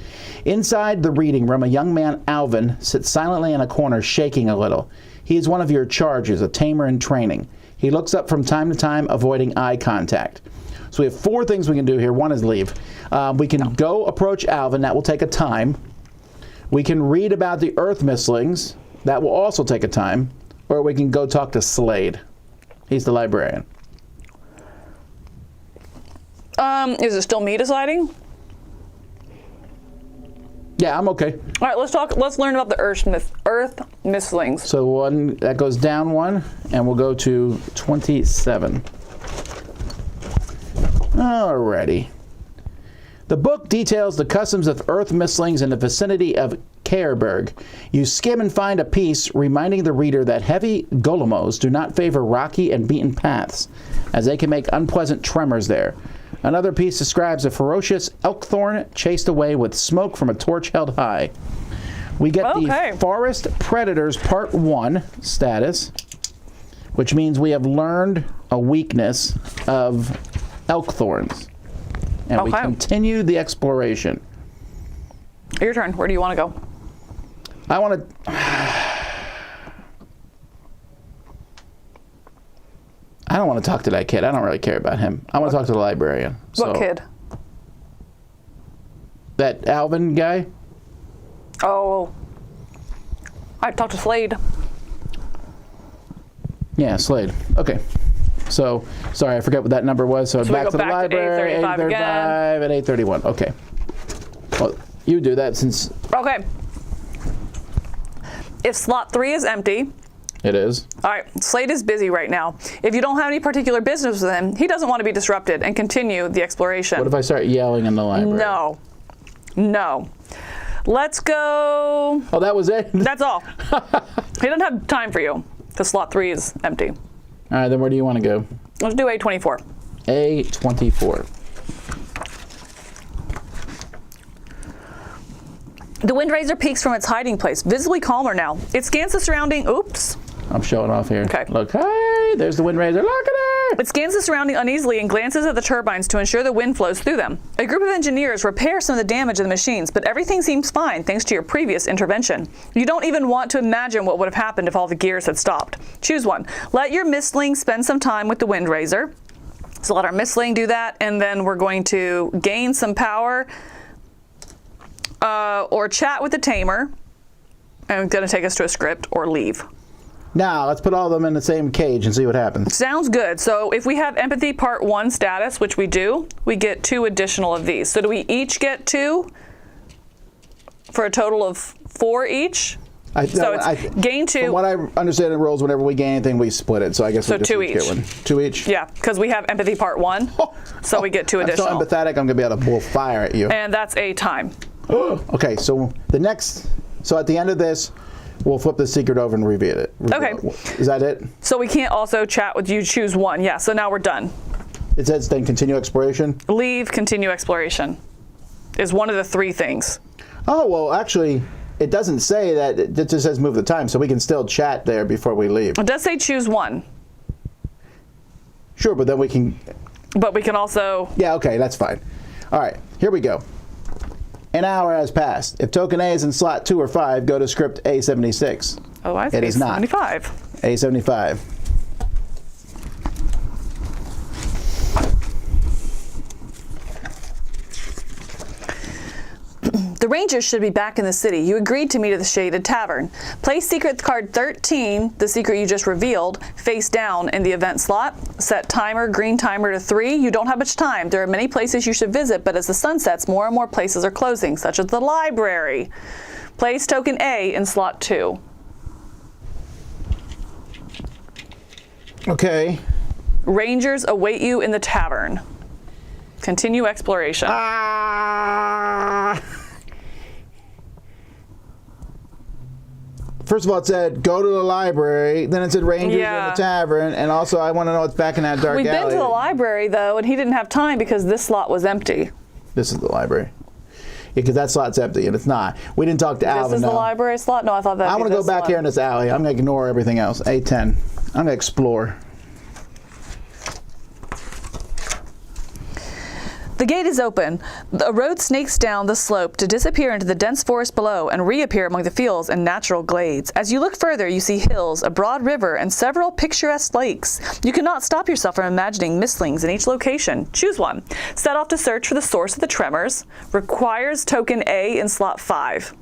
Inside the reading room, a young man, Alvin, sits silently in a corner, shaking a little. He is one of your charges, a tamer in training. He looks up from time to time, avoiding eye contact. So we have 4 things we can do here. One is leave. We can go approach Alvin. That will take a time. We can read about the Earth Mystlings. That will also take a time. Or we can go talk to Slade. He's the librarian. Is it still me deciding? Yeah, I'm okay. All right, let's learn about the Earth Mystlings. So one that goes down 1, and we'll go to 27. Alrighty. The book details the customs of Earth Mystlings in the vicinity of Caerberg. You skim and find a piece reminding the reader that heavy golemos do not favor rocky and beaten paths, as they can make unpleasant tremors there. Another piece describes a ferocious elkthorn chased away with smoke from a torch held high. We get the Forest Predators Part 1 status, which means we have learned a weakness of elkthorns. And we continue the exploration. Your turn. Where do you want to go? I want to... I don't want to talk to that kid. I don't really care about him. I want to talk to the librarian. What kid? That Alvin guy. Oh. I talked to Slade. Yeah, Slade. Okay. So, sorry, I forget what that number was. So back to the library, 8:35 at 8:31. Okay. Well, you do that since... Okay. If slot 3 is empty... It is. All right, Slade is busy right now. If you don't have any particular business with him, he doesn't want to be disrupted and continue the exploration. What if I start yelling in the library? No. No. Let's go... Oh, that was it? That's all. He doesn't have time for you, because slot 3 is empty. All right, then where do you want to go? Let's do A24. A24. The Windraiser peeks from its hiding place, visibly calmer now. It scans the surrounding... Oops. I'm showing off here. Okay. Look, hey, there's the Windraiser. Look at her! It scans the surrounding uneasily and glances at the turbines to ensure the wind flows through them. A group of engineers repair some of the damage of the machines, but everything seems fine thanks to your previous intervention. You don't even want to imagine what would have happened if all the gears had stopped. Choose one. Let your Mystling spend some time with the Windraiser. So let our Mystling do that, and then we're going to gain some power or chat with the Tamer. And it's going to take us to a script or leave. Now, let's put all of them in the same cage and see what happens. Sounds good. So if we have empathy part 1 status, which we do, we get 2 additional of these. So do we each get 2 for a total of 4 each? Gain 2. From what I understand in rules, whenever we gain anything, we split it. So I guess we just 2 each get each. 1. 2 each? Yeah, because we have empathy part 1, so we get 2 additional. I'm so empathetic, I'm going to be able to pull fire at you. And that's a time. Okay, so at the end of this, we'll flip the secret over and reveal it. Okay. Is that it? So we can't also chat with you, choose 1. Yeah, so now we're done. It says then continue exploration? Leave, continue exploration is one of the 3 things. Oh, well, actually, it doesn't say that. It just says move the time, so we can still chat there before we leave. It does say choose 1. Sure, but then we can... But we can also... Yeah, okay, that's fine. All right, here we go. An hour has passed. If token A is in slot 2 or 5, go to script A76. Otherwise, It is not. A75. A75. The Rangers should be back in the city. You agreed to meet at the Shaded Tavern. Place secret card 13, the secret you just revealed, face down in the event slot. Set green timer to 3. You don't have much time. There are many places you should visit, but as the sun sets, more and more places are closing, such as the library. Place token A in slot 2. Okay. Rangers await you in the tavern. Continue exploration. First of all, it said go to the library. Then it said Rangers in the tavern, and also I want to know what's back in that dark alley. We've been to the library though, and he didn't have time because this slot was empty. This is the library. Yeah, because that slot's empty, and it's not. We didn't talk to Alvin. This is the library slot. No, I thought that. I want to go back here in this alley. I'm going to ignore everything else. A10. I'm going to explore. The gate is open. The road snakes down the slope to disappear into the dense forest below and reappear among the fields and natural glades. As you look further, you see hills, a broad river, and several picturesque lakes. You cannot stop yourself from imagining Mystlings in each location. Choose one. Set off to search for the source of the tremors. Requires token A in slot 5.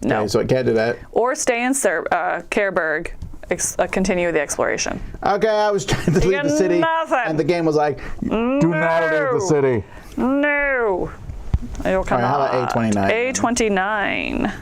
No. Okay, so I can't do that. Or stay in Cairberg. Continue the exploration. Okay, I was trying to leave the city, and the game was like, do not leave the city. No. It'll come All right, how about A29? A29.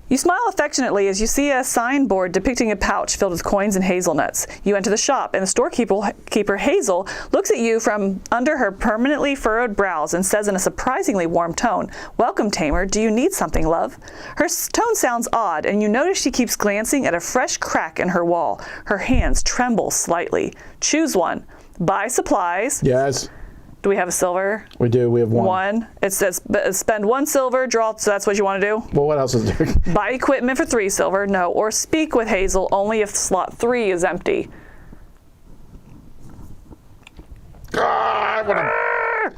You smile affectionately as you see a signboard depicting a pouch filled with coins and hazelnuts. You enter the shop, and the storekeeper Hazel looks at you from under her permanently furrowed brows and says in a surprisingly warm tone, "Welcome, Tamer. Do you need something, love?" Her tone sounds odd, and you notice she keeps glancing at a fresh crack in her wall. Her hands tremble slightly. Choose one. Buy supplies. Yes. Do we have a silver? We do. We have one. One. It says spend 1 silver, draw, so that's what you want to do? Well, what else is there? Buy equipment for 3 silver, no. Or speak with Hazel only if slot 3 is empty. Well,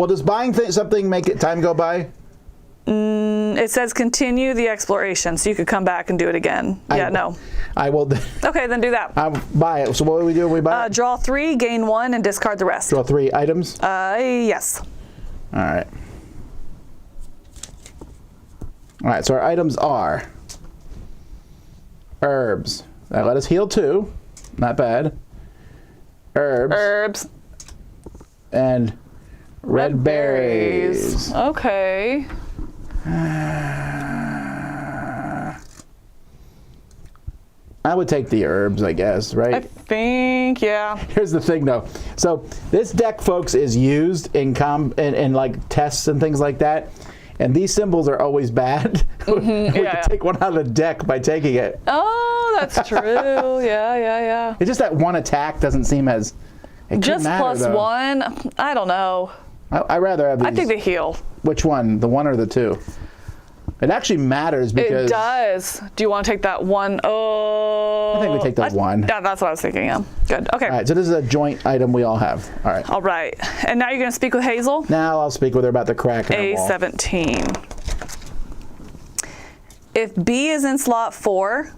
does buying something make it time go by? It says continue the exploration, so you could come back and do it again. No. I will. Okay, then do that. I'll buy it. So what do we do when we buy it? Draw 3, gain 1, and discard the rest. Draw 3 items? Yes. All right. All right, so our items are herbs. That let us heal 2. Not bad. Herbs. And red berries. Okay. I would take the herbs, I guess, right? I think, yeah. Here's the thing, though. So this deck, folks, is used in like tests and things like that, and these symbols are always bad. We can take one out of the deck by taking it. Oh, that's true. Yeah. It's just that one attack doesn't seem as. It Just matter, plus though. 1. I don't know. I rather have these. I think the heal. Which one? The 1 or the 2? It actually matters because. It does. Do you want to take that 1? Oh. I think we take that 1. Yeah, that's what I was thinking. Yeah. Good. Okay. All right. So this is a joint item we all have. All right. All right. And now you're going to speak with Hazel? Now I'll speak with her about the crack in her wall. A17. If B is in slot 4,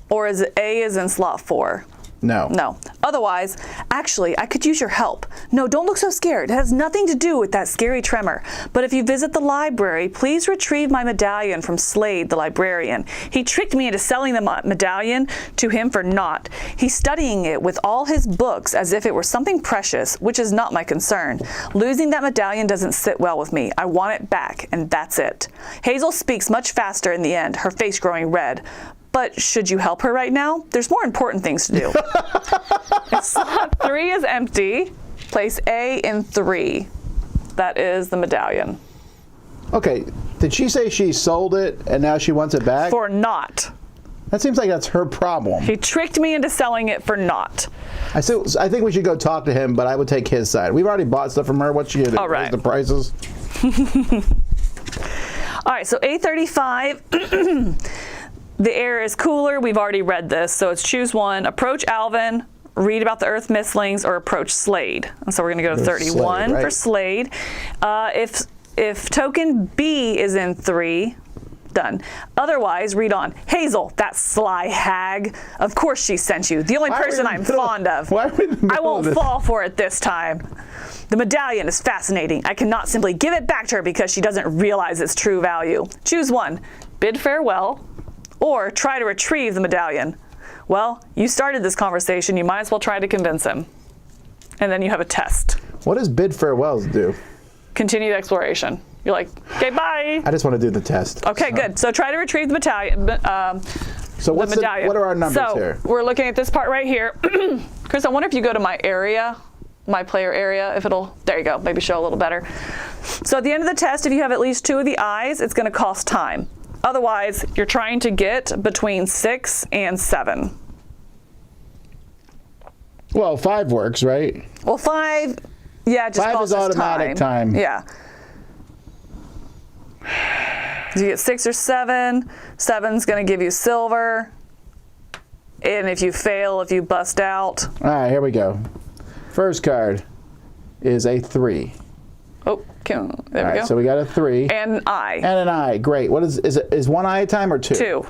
or is it A is in slot 4? No. No. Otherwise, actually, I could use your help. No, don't look so scared. It has nothing to do with that scary tremor. But if you visit the library, please retrieve my medallion from Slade, the librarian. He tricked me into selling the medallion to him for naught. He's studying it with all his books as if it were something precious, which is not my concern. Losing that medallion doesn't sit well with me. I want it back, and that's it. Hazel speaks much faster in the end, her face growing red. But should you help her right now? There's more important things to do. If slot 3 is empty, place A in 3. That is the medallion. Okay, did she say she sold it and now she wants it back? For naught. That seems like that's her problem. He tricked me into selling it for naught. I think we should go talk to him, but I would take his side. We've already bought stuff from her. What's she gonna do? All right. Raise the prices? All right, so A35. The air is cooler. We've already read this, so it's choose one. Approach Alvin, read about the Earth Mistlings, or approach Slade. And so we're going to go to 31 Slade, right? for Slade. If token B is in 3, done. Otherwise, read on. Hazel, that sly hag. Of course she sent you. The only person I'm fond of. Why are we in the middle I won't of this? fall for it this time. The medallion is fascinating. I cannot simply give it back to her because she doesn't realize its true value. Choose one. Bid farewell, or try to retrieve the medallion. Well, you started this conversation. You might as well try to convince him. And then you have a test. What does bid farewells do? Continue the exploration. You're like, okay, bye. I just want to do the test. Okay, good. So try to retrieve the medallion. So What are our numbers here? So we're looking at this part right here. Chris, I wonder if you go to my area, my player area, if it'll, there you go, maybe show a little better. So at the end of the test, if you have at least 2 of the eyes, it's going to cost time. Otherwise, you're trying to get between 6 and 7. Well, 5 works, right? Well, 5, yeah, just 5 costs is us automatic time. Yeah. You get 6 or 7. 7's going to give you silver. And if you fail, if you bust out. All right, here we go. First card is a 3. Oh, there All we right, go. so we got a 3. And an eye. And an eye. Great. What is 1 eye a time or 2? 2.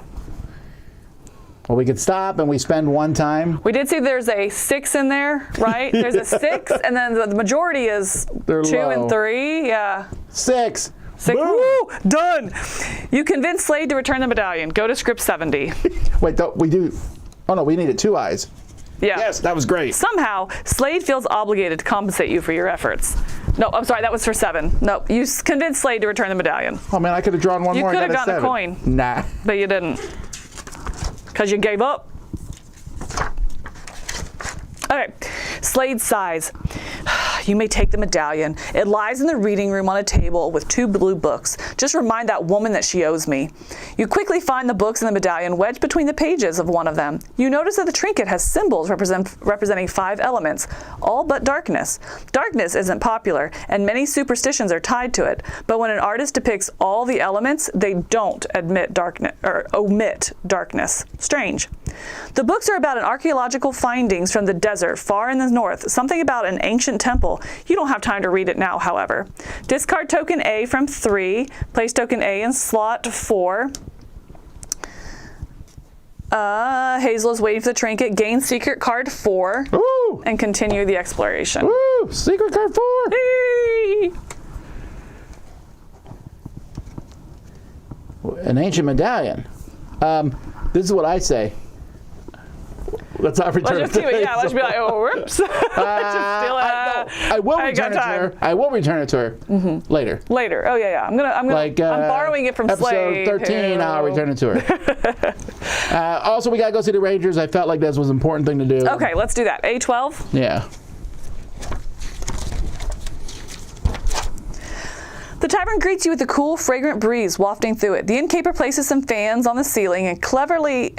Well, we could stop and we spend 1 time. We did see there's a 6 in there, right? There's a 6, and then the majority is They're 2 low. and 3. Yeah. 6. 6. Boom. Woo! Done. You convinced Slade to return the medallion. Go to script 70. Wait, we do. Oh no, we needed 2 eyes. Yeah. Yes, that was great. Somehow, Slade feels obligated to compensate you for your efforts. No, I'm sorry, that was for 7. No, you convinced Slade to return the medallion. Oh man, I could have drawn 1 You more. could and have got gotten a 7. coin. Nah. But you didn't. Because you gave up. Okay, Slade sighs. You may take the medallion. It lies in the reading room on a table with 2 blue books. Just remind that woman that she owes me. You quickly find the books in the medallion wedged between the pages of one of them. You notice that the trinket has symbols representing 5 elements, all but darkness. Darkness isn't popular, and many superstitions are tied to it. But when an artist depicts all the elements, they don't omit darkness. Strange. The books are about archaeological findings from the desert far in the north, something about an ancient temple. You don't have time to read it now, however. Discard token A from 3. Place token A in slot 4. Hazel is waiting for the trinket. Gain secret card 4. Ooh. And continue the exploration. Woo! Secret card 4. Hey! An ancient medallion. This is what I say. Let's not return Let's just keep it. Yeah, let's be like, oh, whoops. Just steal it. I will I ain't got return it to her. I will return it to her later. Later. Oh yeah. I'm borrowing it from episode Slade. 13. I'll return it to her. Also, we gotta go see the Rangers. I felt like this was an important thing to do. Okay, let's do that. A12. Yeah. The tavern greets you with a cool, fragrant breeze wafting through it. The innkeeper places some fans on the ceiling and cleverly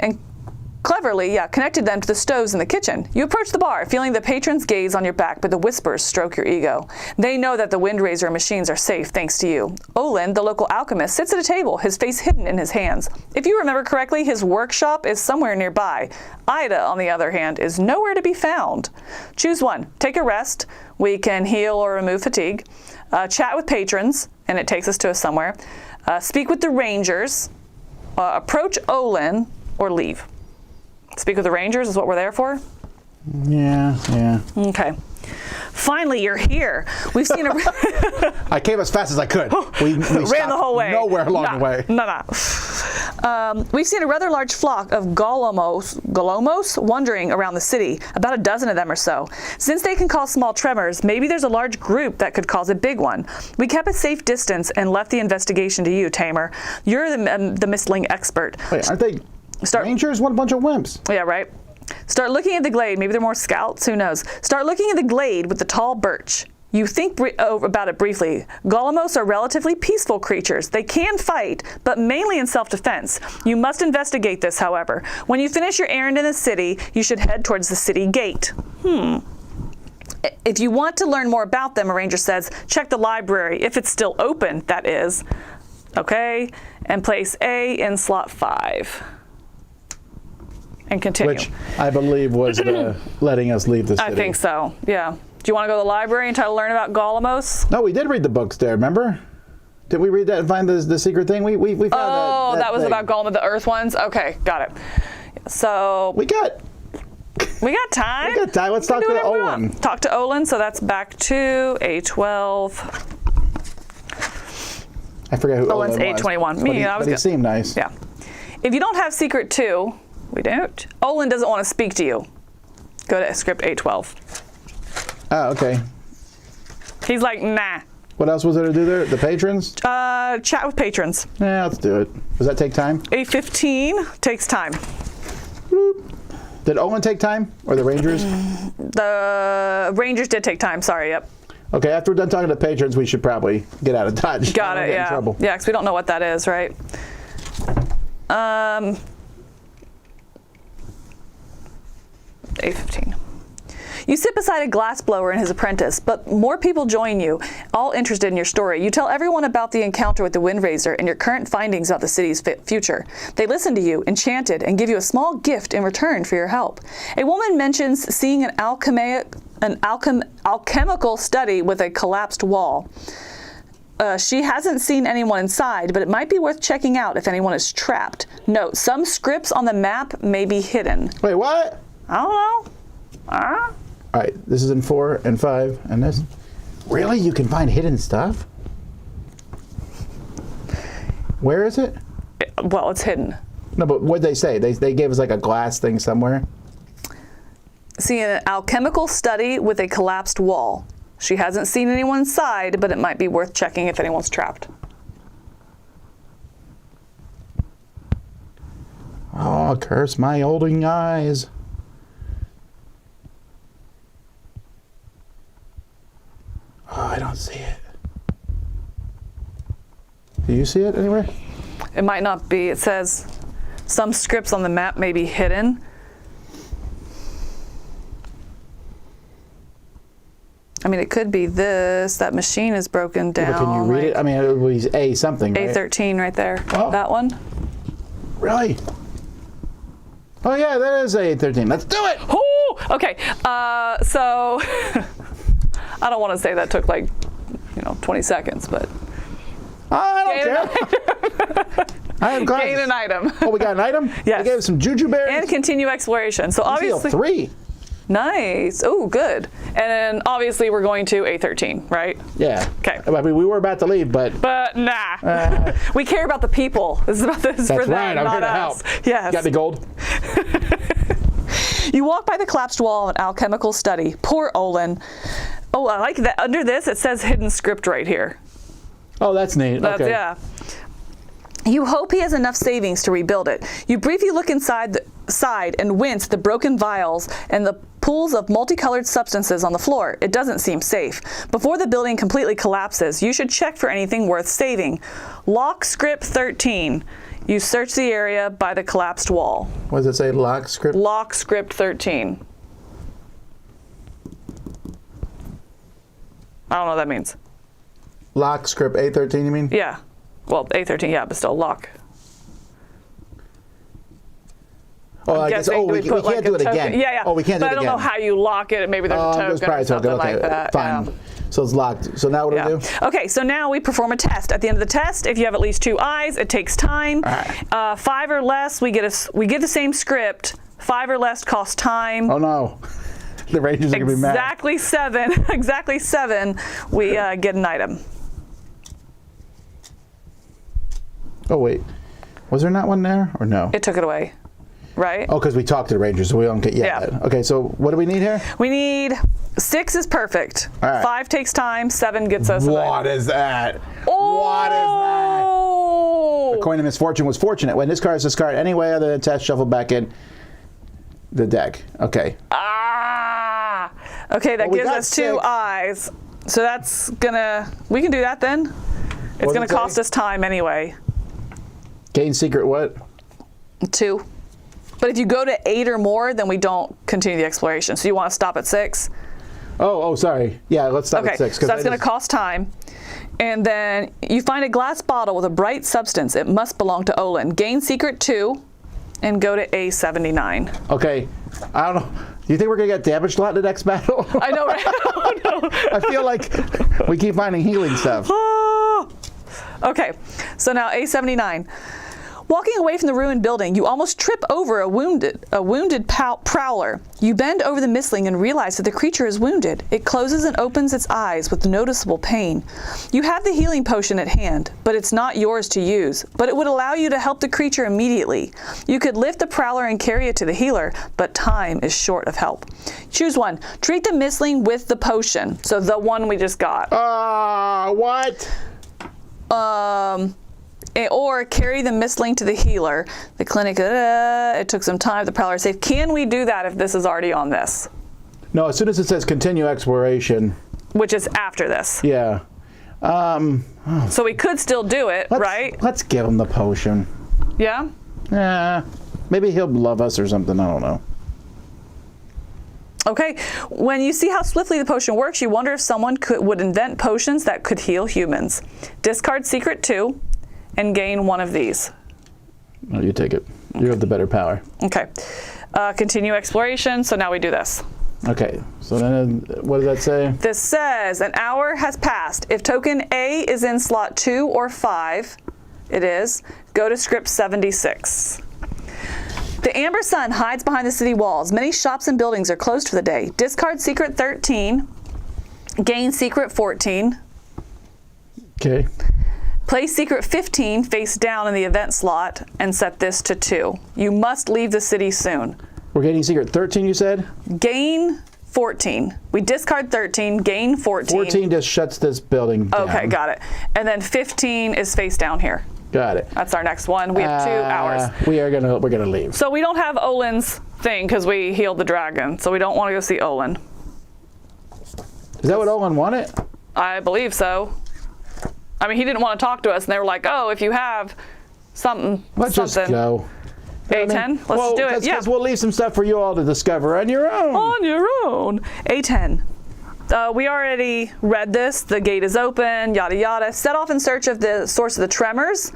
connected them to the stoves in the kitchen. You approach the bar, feeling the patrons' gaze on your back, but the whispers stroke your ego. They know that the Windraiser machines are safe thanks to you. Olin, the local alchemist, sits at a table, his face hidden in his hands. If you remember correctly, his workshop is somewhere nearby. Ida, on the other hand, is nowhere to be found. Choose one. Take a rest. We can heal or remove fatigue. Chat with patrons, and it takes us to somewhere. Speak with the Rangers. Approach Olin, or leave. Speak with the Rangers is what we're there for. Yeah. Okay. Finally, you're here. We've seen a I came as fast as I could. We ran the whole way. Nowhere along the way. No. We've seen a rather large flock of golomos wandering around the city, about a dozen of them or so. Since they can cause small tremors, maybe there's a large group that could cause a big one. We kept a safe distance and left the investigation to you, Tamer. You're the Mystling expert. Wait, aren't they rangers? What a bunch of wimps. Yeah, right. Start looking at the glade. Maybe they're more scouts. Who knows? Start looking at the glade with the tall birch. You think about it briefly. Golomos are relatively peaceful creatures. They can fight, but mainly in self-defense. You must investigate this, however. When you finish your errand in the city, you should head towards the city gate. If you want to learn more about them, a ranger says, check the library, if it's still open, that is. Okay, and place A in slot 5. And continue. Which I believe was letting us leave the city. I think so, yeah. Do you want to go to the library and try to learn about Golomos? No, we did read the books there, remember? Did we read that and find the secret thing? We found that was thing. about Golem, the Earth ones? Okay, got it. So... We got time. Let's talk to Olin. Talk to Olin, so that's back to A12. I forget who Olin was. Olin's A21. But he seemed nice. Yeah. If you don't have secret 2, we don't. Olin doesn't want to speak to you. Go to script A12. Oh, okay. He's like, nah. What else was there to do there? The patrons? Chat with patrons. Yeah, let's do it. Does that take time? A15 takes time. Bloop. Did Olin take time? Or the Rangers? The Rangers did take time, sorry, yep. Okay, after we're done talking to patrons, we should probably get out of Dodge. Got it, Get yeah. in trouble. Yeah, because we don't know what that is, right? A15. You sit beside a glassblower and his apprentice, but more people join you, all interested in your story. You tell everyone about the encounter with the Windraiser and your current findings about the city's future. They listen to you, enchanted, and give you a small gift in return for your help. A woman mentions seeing an alchemical study with a collapsed wall. She hasn't seen anyone inside, but it might be worth checking out if anyone is trapped. Note, some scripts on the map may be hidden. Wait, what? I don't know. All right, this is in 4 and 5, and this. Really? You can find hidden stuff? Where is it? Well, it's hidden. No, but what'd they say? They gave us like a glass thing somewhere? See, an alchemical study with a collapsed wall. She hasn't seen anyone inside, but it might be worth checking if anyone's trapped. Oh, curse my holding eyes. Oh, I don't see it. Do you see it anywhere? It might not be. It says some scripts on the map may be hidden. I mean, it could be this. That machine is broken down. Yeah, but can you read it? I mean, it was A something, right? A13 right there. Oh. That one. Really? Oh, yeah, that is A13. Let's do it! Ooh, okay, so I don't want to say that took like, 20 seconds, but. I don't care. I have got Gain an item. Oh, we got an item? Yes. They gave us some juju berries. And continue exploration. So obviously. 3. Nice. Oh, good. And then obviously we're going to A13, right? Yeah. Okay. I mean, we were about to leave, but. But nah. We care about the people. This is about this for That's them, right. I'm not here to us. help. Yes. Got the gold? You walk by the collapsed wall of an alchemical study. Poor Olin. Oh, I like that. Under this, it says hidden script right here. Oh, that's neat. Okay. Yeah. You hope he has enough savings to rebuild it. You briefly look inside the side and wince at the broken vials and the pools of multicolored substances on the floor. It doesn't seem safe. Before the building completely collapses, you should check for anything worth saving. Lock script 13. You search the area by the collapsed wall. What does it say? Lock script? Lock script 13. I don't know what that means. Lock script A13, you mean? Yeah. Well, A13, yeah, but still lock. Oh, I guess. Oh, we can't do it again. Yeah. Oh, we can't do it again. But I don't know how you lock it. Maybe there's a token there's probably or something okay. like that. Fine. Yeah. So it's locked. So now what do we do? Okay, so now we perform a test. At the end of the test, if you have at least 2 eyes, it takes time. All right. 5 or less, we get the same script. 5 or less costs time. Oh no. the Rangers are going to be mad. Exactly 7. Exactly 7. We get an item. Oh, wait. Was there not one there or no? It took it away, right? Oh, because we talked to the Rangers, so we don't get Yeah. Okay, so what do we need here? We need 6 is perfect. All right. 5 takes time. 7 gets us an item. What is that? Oh! What is that? The coin of misfortune was fortunate. When this card is discarded any way other than test, shuffle back in the deck. Okay. Ah! Okay, that Well, we gives got us 2 6. eyes. So that's gonna, we can do that then. It's What gonna does it cost say? us time anyway. Gain secret what? 2. But if you go to 8 or more, then we don't continue the exploration. So you want to stop at 6? Oh, sorry. Yeah, let's stop Okay, at 6. so that's going to cost time. And then you find a glass bottle with a bright substance. It must belong to Olin. Gain secret 2 and go to A79. Okay. I don't know. Do you think we're going to get damaged a lot in the next battle? I know, right? Oh, no. I feel like we keep finding healing stuff. Ah. Okay, so now A79. Walking away from the ruined building, you almost trip over a wounded prowler. You bend over the Mystling and realize that the creature is wounded. It closes and opens its eyes with noticeable pain. You have the healing potion at hand, but it's not yours to use, but it would allow you to help the creature immediately. You could lift the prowler and carry it to the healer, but time is short of help. Choose one. Treat the Mystling with the potion, so the one we just got. What? Or carry the Mystling to the healer. The clinic, it took some time. The prowler is safe. Can we do that if this is already on this? No, as soon as it says continue exploration. Which is after this. Yeah. So we could still do it, right? Let's give him the potion. Yeah? Maybe he'll love us or something. I don't know. Okay. When you see how swiftly the potion works, you wonder if someone would invent potions that could heal humans. Discard secret 2 and gain 1 of these. No, you take it. You have the better power. Okay. Continue exploration. So now we do this. Okay. So then, what does that say? This says an hour has passed. If token A is in slot 2 or 5, it is, go to script 76. The amber sun hides behind the city walls. Many shops and buildings are closed for the day. Discard secret 13, gain secret 14. Okay. Place secret 15 face down in the event slot and set this to 2. You must leave the city soon. We're getting secret 13, you said? Gain 14. We discard 13, gain 14. 14 just shuts this building down. Okay, got it. And then 15 is face down here. Got it. That's our next one. We have 2 hours. We're gonna leave. So we don't have Olin's thing because we healed the dragon. So we don't want to go see Olin. Is that what Olin wanted? I believe so. I mean, he didn't want to talk to us, and they were like, "Oh, if you have something, Let's just go. A10. Let's just do it. Yeah, Because we'll leave some stuff for you all to discover on your own. on your own. A10. We already read this. The gate is open. Yada yada. Set off in search of the source of the tremors.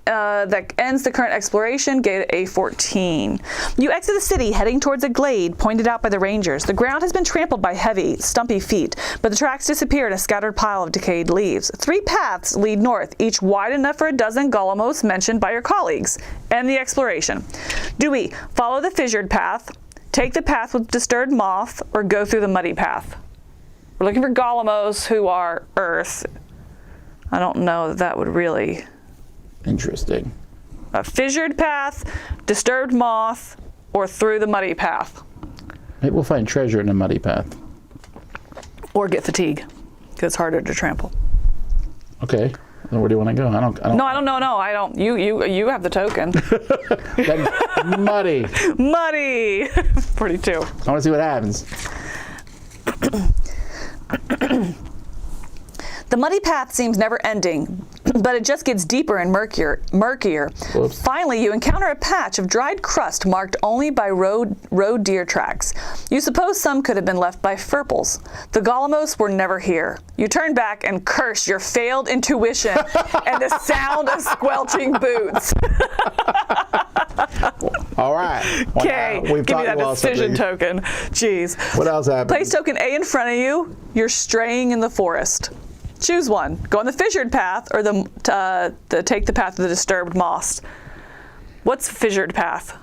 That ends the current exploration. Gate A14. You exit the city, heading towards a glade pointed out by the rangers. The ground has been trampled by heavy, stumpy feet, but the tracks disappear in a scattered pile of decayed leaves. 3 paths lead north, each wide enough for a dozen golems mentioned by your colleagues. End the exploration. Do we follow the fissured path, take the path with disturbed moth, or go through the muddy path? We're looking for golems who are earth. I don't know that would really... Interesting. A fissured path, disturbed moth, or through the muddy path. Maybe we'll find treasure in the muddy path. Or get fatigue, because it's harder to trample. Okay. Then where do you want to go? I don't. No, I don't. You have the token. Then muddy. Muddy. 42. I want to see what happens. The muddy path seems never ending, but it just gets deeper and murkier. Whoops. Finally, you encounter a patch of dried crust marked only by road deer tracks. You suppose some could have been left by furples. The golems were never here. You turn back and curse your failed intuition and the sound of squelching boots. All right. Okay, We've give me taught that you all decision something. token. Jeez. What else happened? Place token A in front of you. You're straying in the forest. Choose one. Go on the fissured path or the take the path of the disturbed moss. What's fissured path?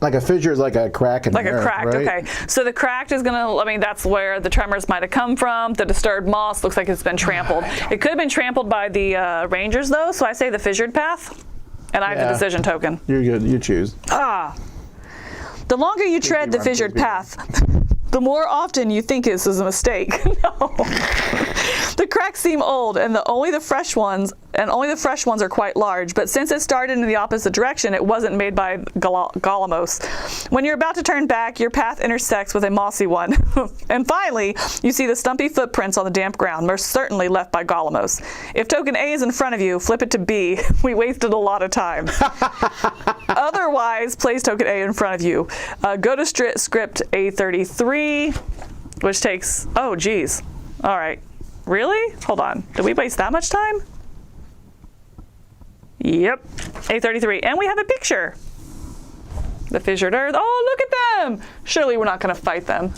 Like a fissure is like a crack in Like the a earth, cracked, right? okay. So the cracked is gonna, I mean, that's where the tremors might have come from. The disturbed moss looks like it's been trampled. It could have been trampled by the rangers though, so I say the fissured path. And I have the Yeah. decision token. You're good. You choose. The longer you tread the fissured path, the more often you think this is a mistake. No. The cracks seem old, and only the fresh ones are quite large. But since it started in the opposite direction, it wasn't made by Gollumos. When you're about to turn back, your path intersects with a mossy one. And finally, you see the stumpy footprints on the damp ground, most certainly left by Gollumos. If token A is in front of you, flip it to B. We wasted a lot of time. Otherwise, place token A in front of you. Go to script A33, which takes, oh geez. All right. Really? Hold on. Did we waste that much time? Yep. A33. And we have a picture. The fissured earth. Oh, look at them. Surely we're not going to fight them.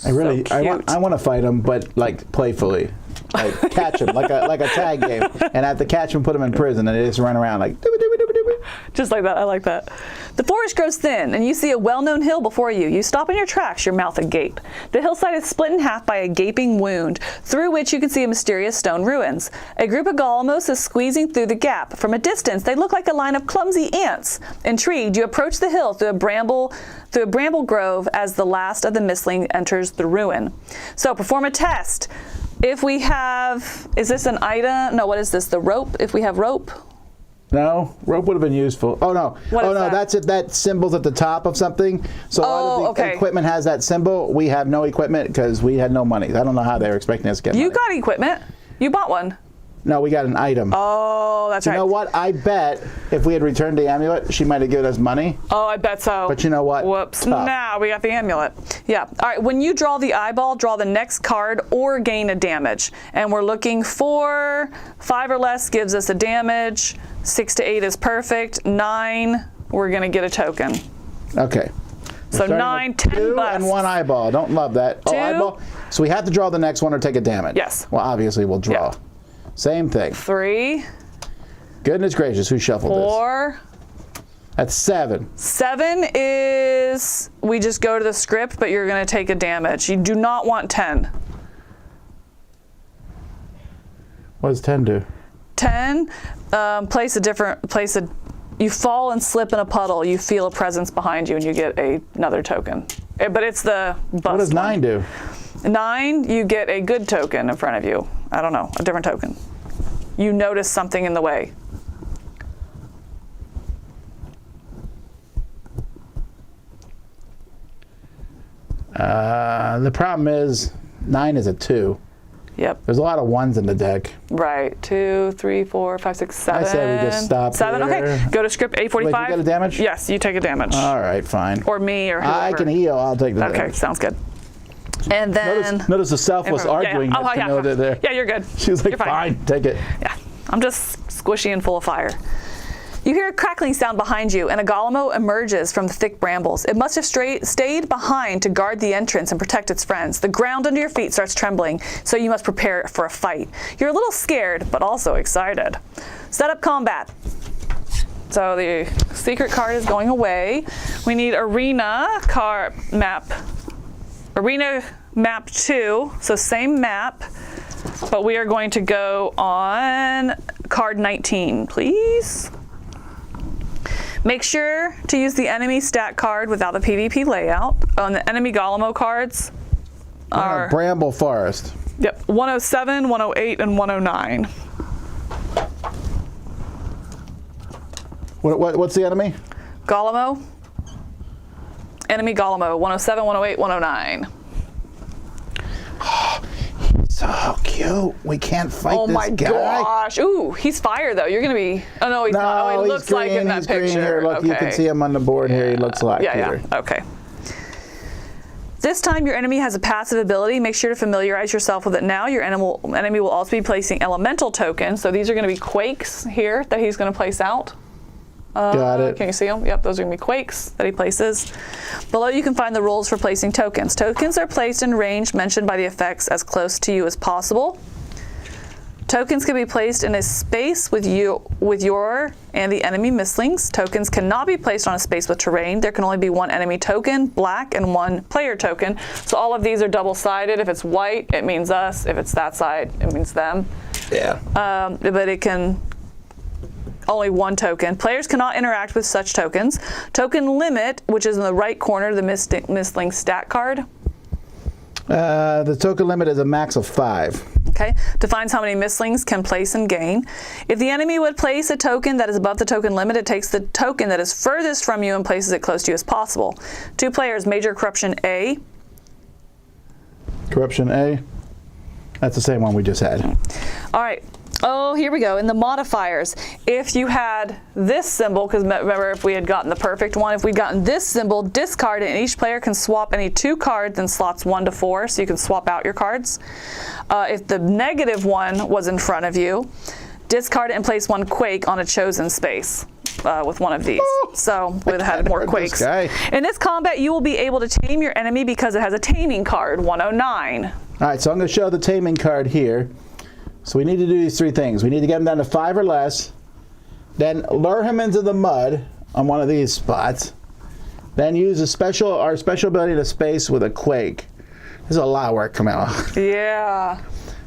I cute. want to fight them, but like playfully, like catch them, like a tag game, and I have to catch them, put them in prison, and they just run around like. Just like that. I like that. The forest grows thin, and you see a well-known hill before you. You stop in your tracks, your mouth agape. The hillside is split in half by a gaping wound, through which you can see a mysterious stone ruins. A group of Gollumos is squeezing through the gap. From a distance, they look like a line of clumsy ants. Intrigued, you approach the hill through a bramble grove as the last of the Mystling enters the ruin. So perform a test. If we have, is this an item? No, what is this? The rope? If we have rope. No, rope would have been useful. Oh no, What is that? That's it. That symbol's at the top of something. So a lot of the equipment has that symbol. We have no equipment because we had no money. I don't know how they were expecting us to get money. You got equipment. You bought one. No, we got an item. Oh, that's right. You know what? I bet if we had returned the amulet, she might have given us money. Oh, I bet so. But you know what? Whoops. Tough. Now we got the amulet. Yeah. All right. When you draw the eyeball, draw the next card or gain a damage. And we're looking for 5 or less gives us a damage. 6 to 8 is perfect. 9, we're going to get a token. Okay. So 9, 10 2 bucks. and 1 eyeball. Don't love that. 2. Oh, eyeball. So we have to draw the next one or take a damage. Yes. Well, obviously we'll draw. Yeah. Same thing. 3. Goodness gracious, who shuffled 4. this? That's 7. 7 is, we just go to the script, but you're going to take a damage. You do not want 10. What does 10 do? 10, you fall and slip in a puddle. You feel a presence behind you, and you get another token. But it's the bust. What does 9 do? 9, you get a good token in front of you. I don't know, a different token. You notice something in the way. The problem is 9 is a 2. Yep. There's a lot of 1s in the deck. Right. 2, 3, 4, 5, 6, 7. I say we just stop 7. here. Okay. Go to script A45. Wait, you get a damage? Yes, you take a damage. All right, fine. Or me, or whoever. I can heal. I'll take the Okay, damage. sounds good. And then Notice the selfless arguing Oh, that Camilla did there. Yeah, you're good. She was like, You're fine. fine, take it. Yeah, I'm just squishy and full of fire. You hear a crackling sound behind you, and a Gollumo emerges from the thick brambles. It must have stayed behind to guard the entrance and protect its friends. The ground under your feet starts trembling, so you must prepare for a fight. You're a little scared, but also excited. Set up combat. So the secret card is going away. We need arena map 2, so same map, but we are going to go on card 19, please. Make sure to use the enemy stat card without the PvP layout. On the enemy Gollumo cards are Bramble Forest. Yep, 107, 108, and 109. What's the enemy? Gollumo. Enemy Gollumo, 107, 108, 109. So cute. We can't fight Oh this my guy. gosh. Ooh, he's fire though. You're going to be, oh no, he's not. Oh, he looks like in that he's green picture. here. Look, you can see him on the board here. He looks a lot cuter. Yeah, okay. This time your enemy has a passive ability. Make sure to familiarize yourself with it now. Your enemy will also be placing elemental tokens. So these are going to be quakes here that he's going to place out. Got it. Can you see them? Yep, those are going to be quakes that he places. Below you can find the rules for placing tokens. Tokens are placed in range mentioned by the effects as close to you as possible. Tokens can be placed in a space with your and the enemy Mystlings. Tokens cannot be placed on a space with terrain. There can only be one enemy token, black, and one player token. So all of these are double-sided. If it's white, it means us. If it's that side, it means them. Yeah. But it can only one token. Players cannot interact with such tokens. Token limit, which is in the right corner of the Mystling stat card. The token limit is a max of 5. Okay, defines how many Mystlings can place and gain. If the enemy would place a token that is above the token limit, it takes the token that is furthest from you and places it close to you as possible. 2 players, Major Corruption A. Corruption A. That's the same one we just had. All right. Oh, here we go. In the modifiers, if you had this symbol, because remember if we had gotten the perfect one, if we'd gotten this symbol, discard it, and each player can swap any 2 cards in slots 1 to 4, so you can swap out your cards. If the negative one was in front of you, discard it and place 1 quake on a chosen space with one of these. So we'd had more quakes. In this combat, you will be able to tame your enemy because it has a taming card, 109. All right, so I'm going to show the taming card here. So we need to do these 3 things. We need to get him down to 5 or less, then lure him into the mud on one of these spots, then use our special ability to space with a quake. This is a lot of work, Camilla. Yeah.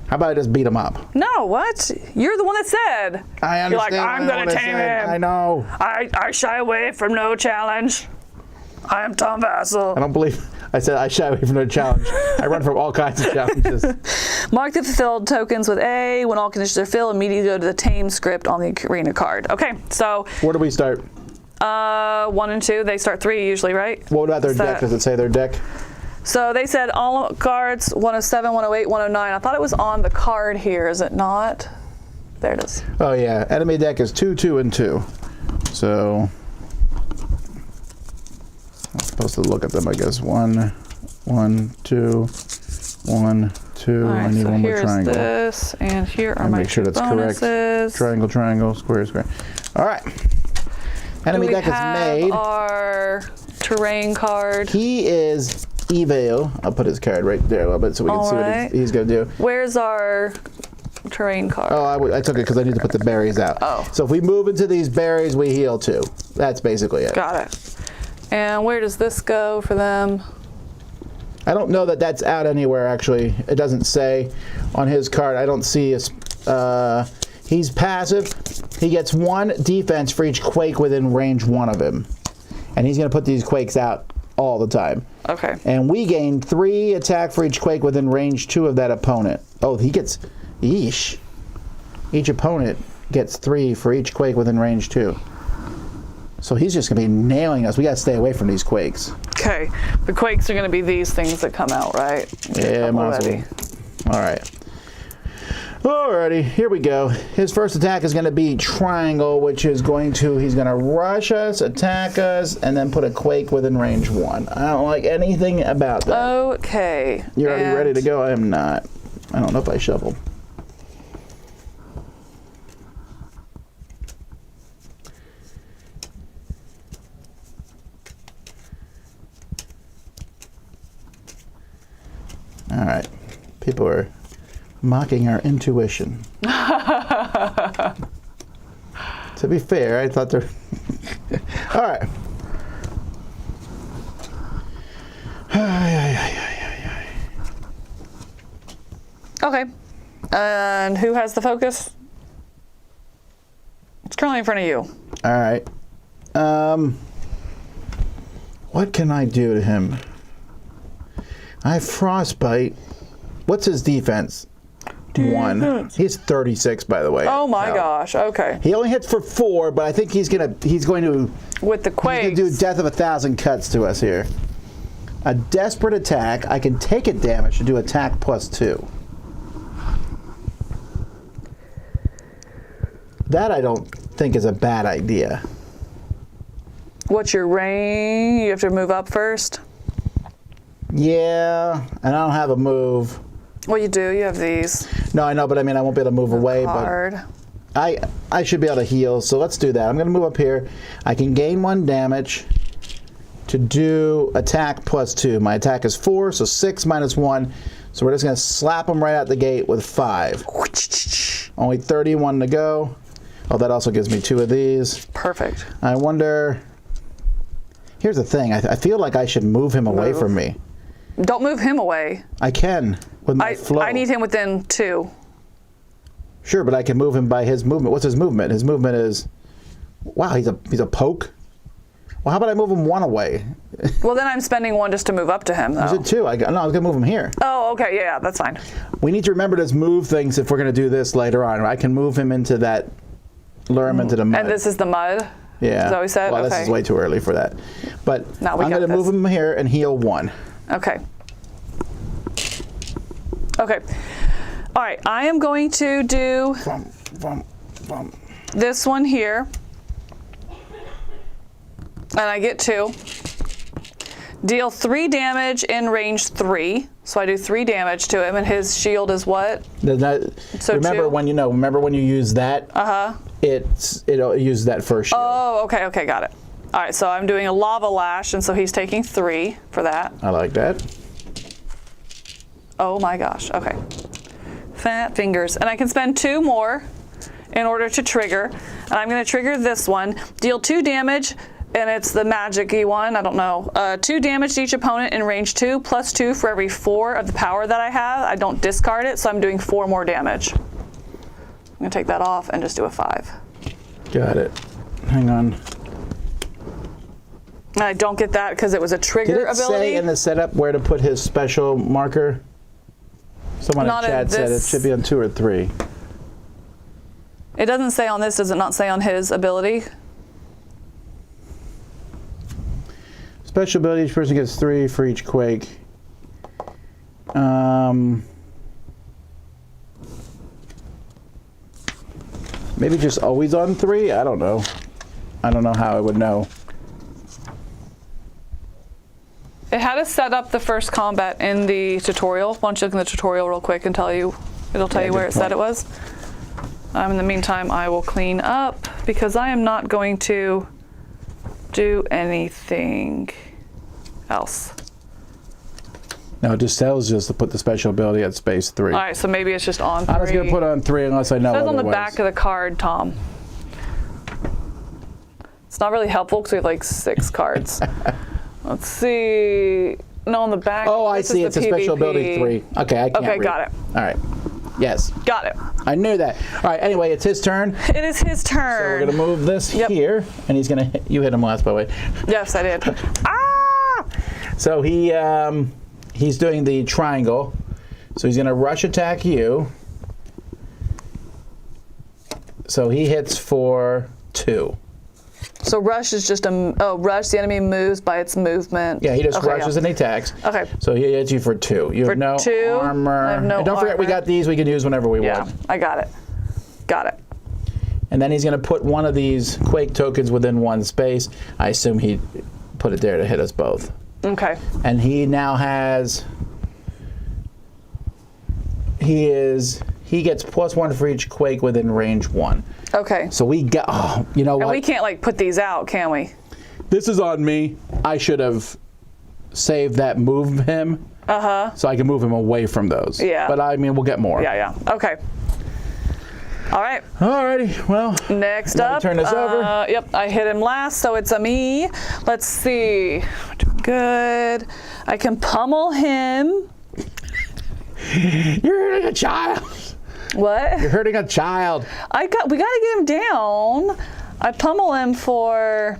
How about I just beat him up? No, what? You're the one that said. I understand. You're like, I'm going to tame him. I know. I shy away from no challenge. I am Tom Vassal. I don't believe I said I shy away from no challenge. I run from all kinds of challenges. Mark the fulfilled tokens with A. When all conditions are filled, immediately go to the tame script on the arena card. Okay, so. Where do we start? 1 and 2. They start 3 usually, right? What about their deck? Does it say their deck? So they said all cards 107, 108, 109. I thought it was on the card here. Is it not? There it is. Oh yeah, enemy deck is 2, 2, and 2. So I'm supposed to look at them, I guess. 1, 1, 2, 1, 2. Right, I need so one more here's triangle. This, and here are my make sure that's bonuses. correct. Triangle, triangle, square, square. All right. Enemy deck is made. Our terrain card. He is evil. I'll put his card right there a little bit so we can see what he's going to do. Where's our terrain card? Oh, I took it because I need to put the berries out. Oh. So if we move into these berries, we heal 2. That's basically it. Got it. And where does this go for them? I don't know that that's out anywhere, actually. It doesn't say on his card. I don't see he's passive. He gets 1 defense for each quake within range 1 of him. And he's going to put these quakes out all the time. Okay. And we gain 3 attack for each quake within range 2 of that opponent. Oh, he gets... Yeesh. Each opponent gets 3 for each quake within range 2. So he's just going to be nailing us. We got to stay away from these quakes. Okay. The quakes are going to be these things that come out, right? Yeah, might as well. All right. Alrighty, here we go. His first attack is going to be triangle, which is he's going to rush us, attack us, and then put a quake within range 1. I don't like anything about that. Okay. You're already ready to go? I am not. I don't know if I shuffled. All right. People are mocking our intuition. To be fair, I thought they're... All right. Okay. And who has the focus? It's currently in front of you. All right. What can I do to him? I have frostbite. What's his defense? 1. He's 36, by the way. Oh my gosh. Okay. He only hits for 4, but I think he's going to With the quakes. He's going to do death of 1,000 cuts to us here. A desperate attack. I can take it damage to do attack +2. That I don't think is a bad idea. What's your range? You have to move up first? Yeah, and I don't have a move. Well, you do. You have these. No, I know, but I mean, I won't be able to move away. Hard. But I should be able to heal, so let's do that. I'm going to move up here. I can gain 1 damage to do attack +2. My attack is 4, so 6 minus 1. So we're just going to slap him right out the gate with 5. Only 31 to go. Oh, that also gives me 2 of these. Perfect. I wonder... Here's the thing. I feel like I should move him away from me. Don't move him away. I can with my flow. I need him within 2. Sure, but I can move him by his movement. What's his movement? His movement is... Wow, he's a poke? Well, how about I move him 1 away? Well, then I'm spending 1 just to move up to him, though. You said 2. No, I was going to move him here. Oh, okay. Yeah, that's fine. We need to remember to move things if we're going to do this later on. I can move him into that... Lure him into the mud. And this is the mud? Yeah. Is that what we said? Well, okay. this is way too early for that. But No, we I'm got going to move him here and heal 1. Okay. Okay. All right. I am going to do this one here. And I get 2. Deal 3 damage in range 3. So I do 3 damage to him, and his shield is what? So remember 2? Remember when you use that? It'll use that first shield. Oh, okay, okay, got it. All right, so I'm doing a lava lash, and so he's taking 3 for that. I like that. Oh my gosh, okay. Fat fingers. And I can spend 2 more in order to trigger. And I'm gonna trigger this one. Deal 2 damage, and it's the magic-y one, I don't know. 2 damage to each opponent in range 2, plus 2 for every 4 of the power that I have. I don't discard it, so I'm doing 4 more damage. I'm gonna take that off and just do a 5. Got it. Hang on. And I don't get that because it was a trigger ability. Did it say in the setup where to put his special marker? Someone in chat said it should be on 2 or 3. It doesn't say on this, does it not say on his ability? Special ability, each person gets 3 for each quake. Maybe just always on 3? I don't know. I don't know how I would know. It had us set up the first combat in the tutorial. Why don't you look in the tutorial real quick and tell you, it'll tell you where it said it was. In the meantime, I will clean up because I am not going to do anything else. No, it just tells us to put the special ability at space 3. All right, so maybe it's just on 3. I was going to put on 3 unless I know It says on otherwise. the back of the card, Tom. It's not really helpful because we have like 6 cards. Let's see. No, on the back. Oh, I this see. is It's the a special PvP. ability 3. Okay, I can't Okay, read. got it. All right. Yes. Got it. I knew that. All right, anyway, it's his turn. It is his So we're turn. going to move this here, and he's going to hit. You hit him last, by the way. Yes, I did. Ah! So he's doing the triangle. So he's going to rush attack you. So he hits for 2. So rush is just rush. The enemy moves by its movement. Yeah, he just Okay, rushes and he attacks. Okay. So he hits you for 2. You For have no 2, armor. I have no and don't forget, we armor. got these we can use whenever we Yeah, want. I got it. Got it. And then he's going to put one of these Quake tokens within one space. I assume he put it there to hit us both. Okay. And he now has... He gets +1 for each Quake within range 1. Okay. So we got... Oh, you know And what? we can't like put these out, can we? This is on me. I should have saved that move him. So I can move him away from those. Yeah. But I mean, we'll get more. Yeah, yeah. Okay. All right. Alrighty. Well, Next let me up. turn this over. Yep, I hit him last, so it's a me. Let's see. We're doing good. I can pummel him. you're hurting a child. What? You're hurting a child. We gotta get him down. I pummel him for.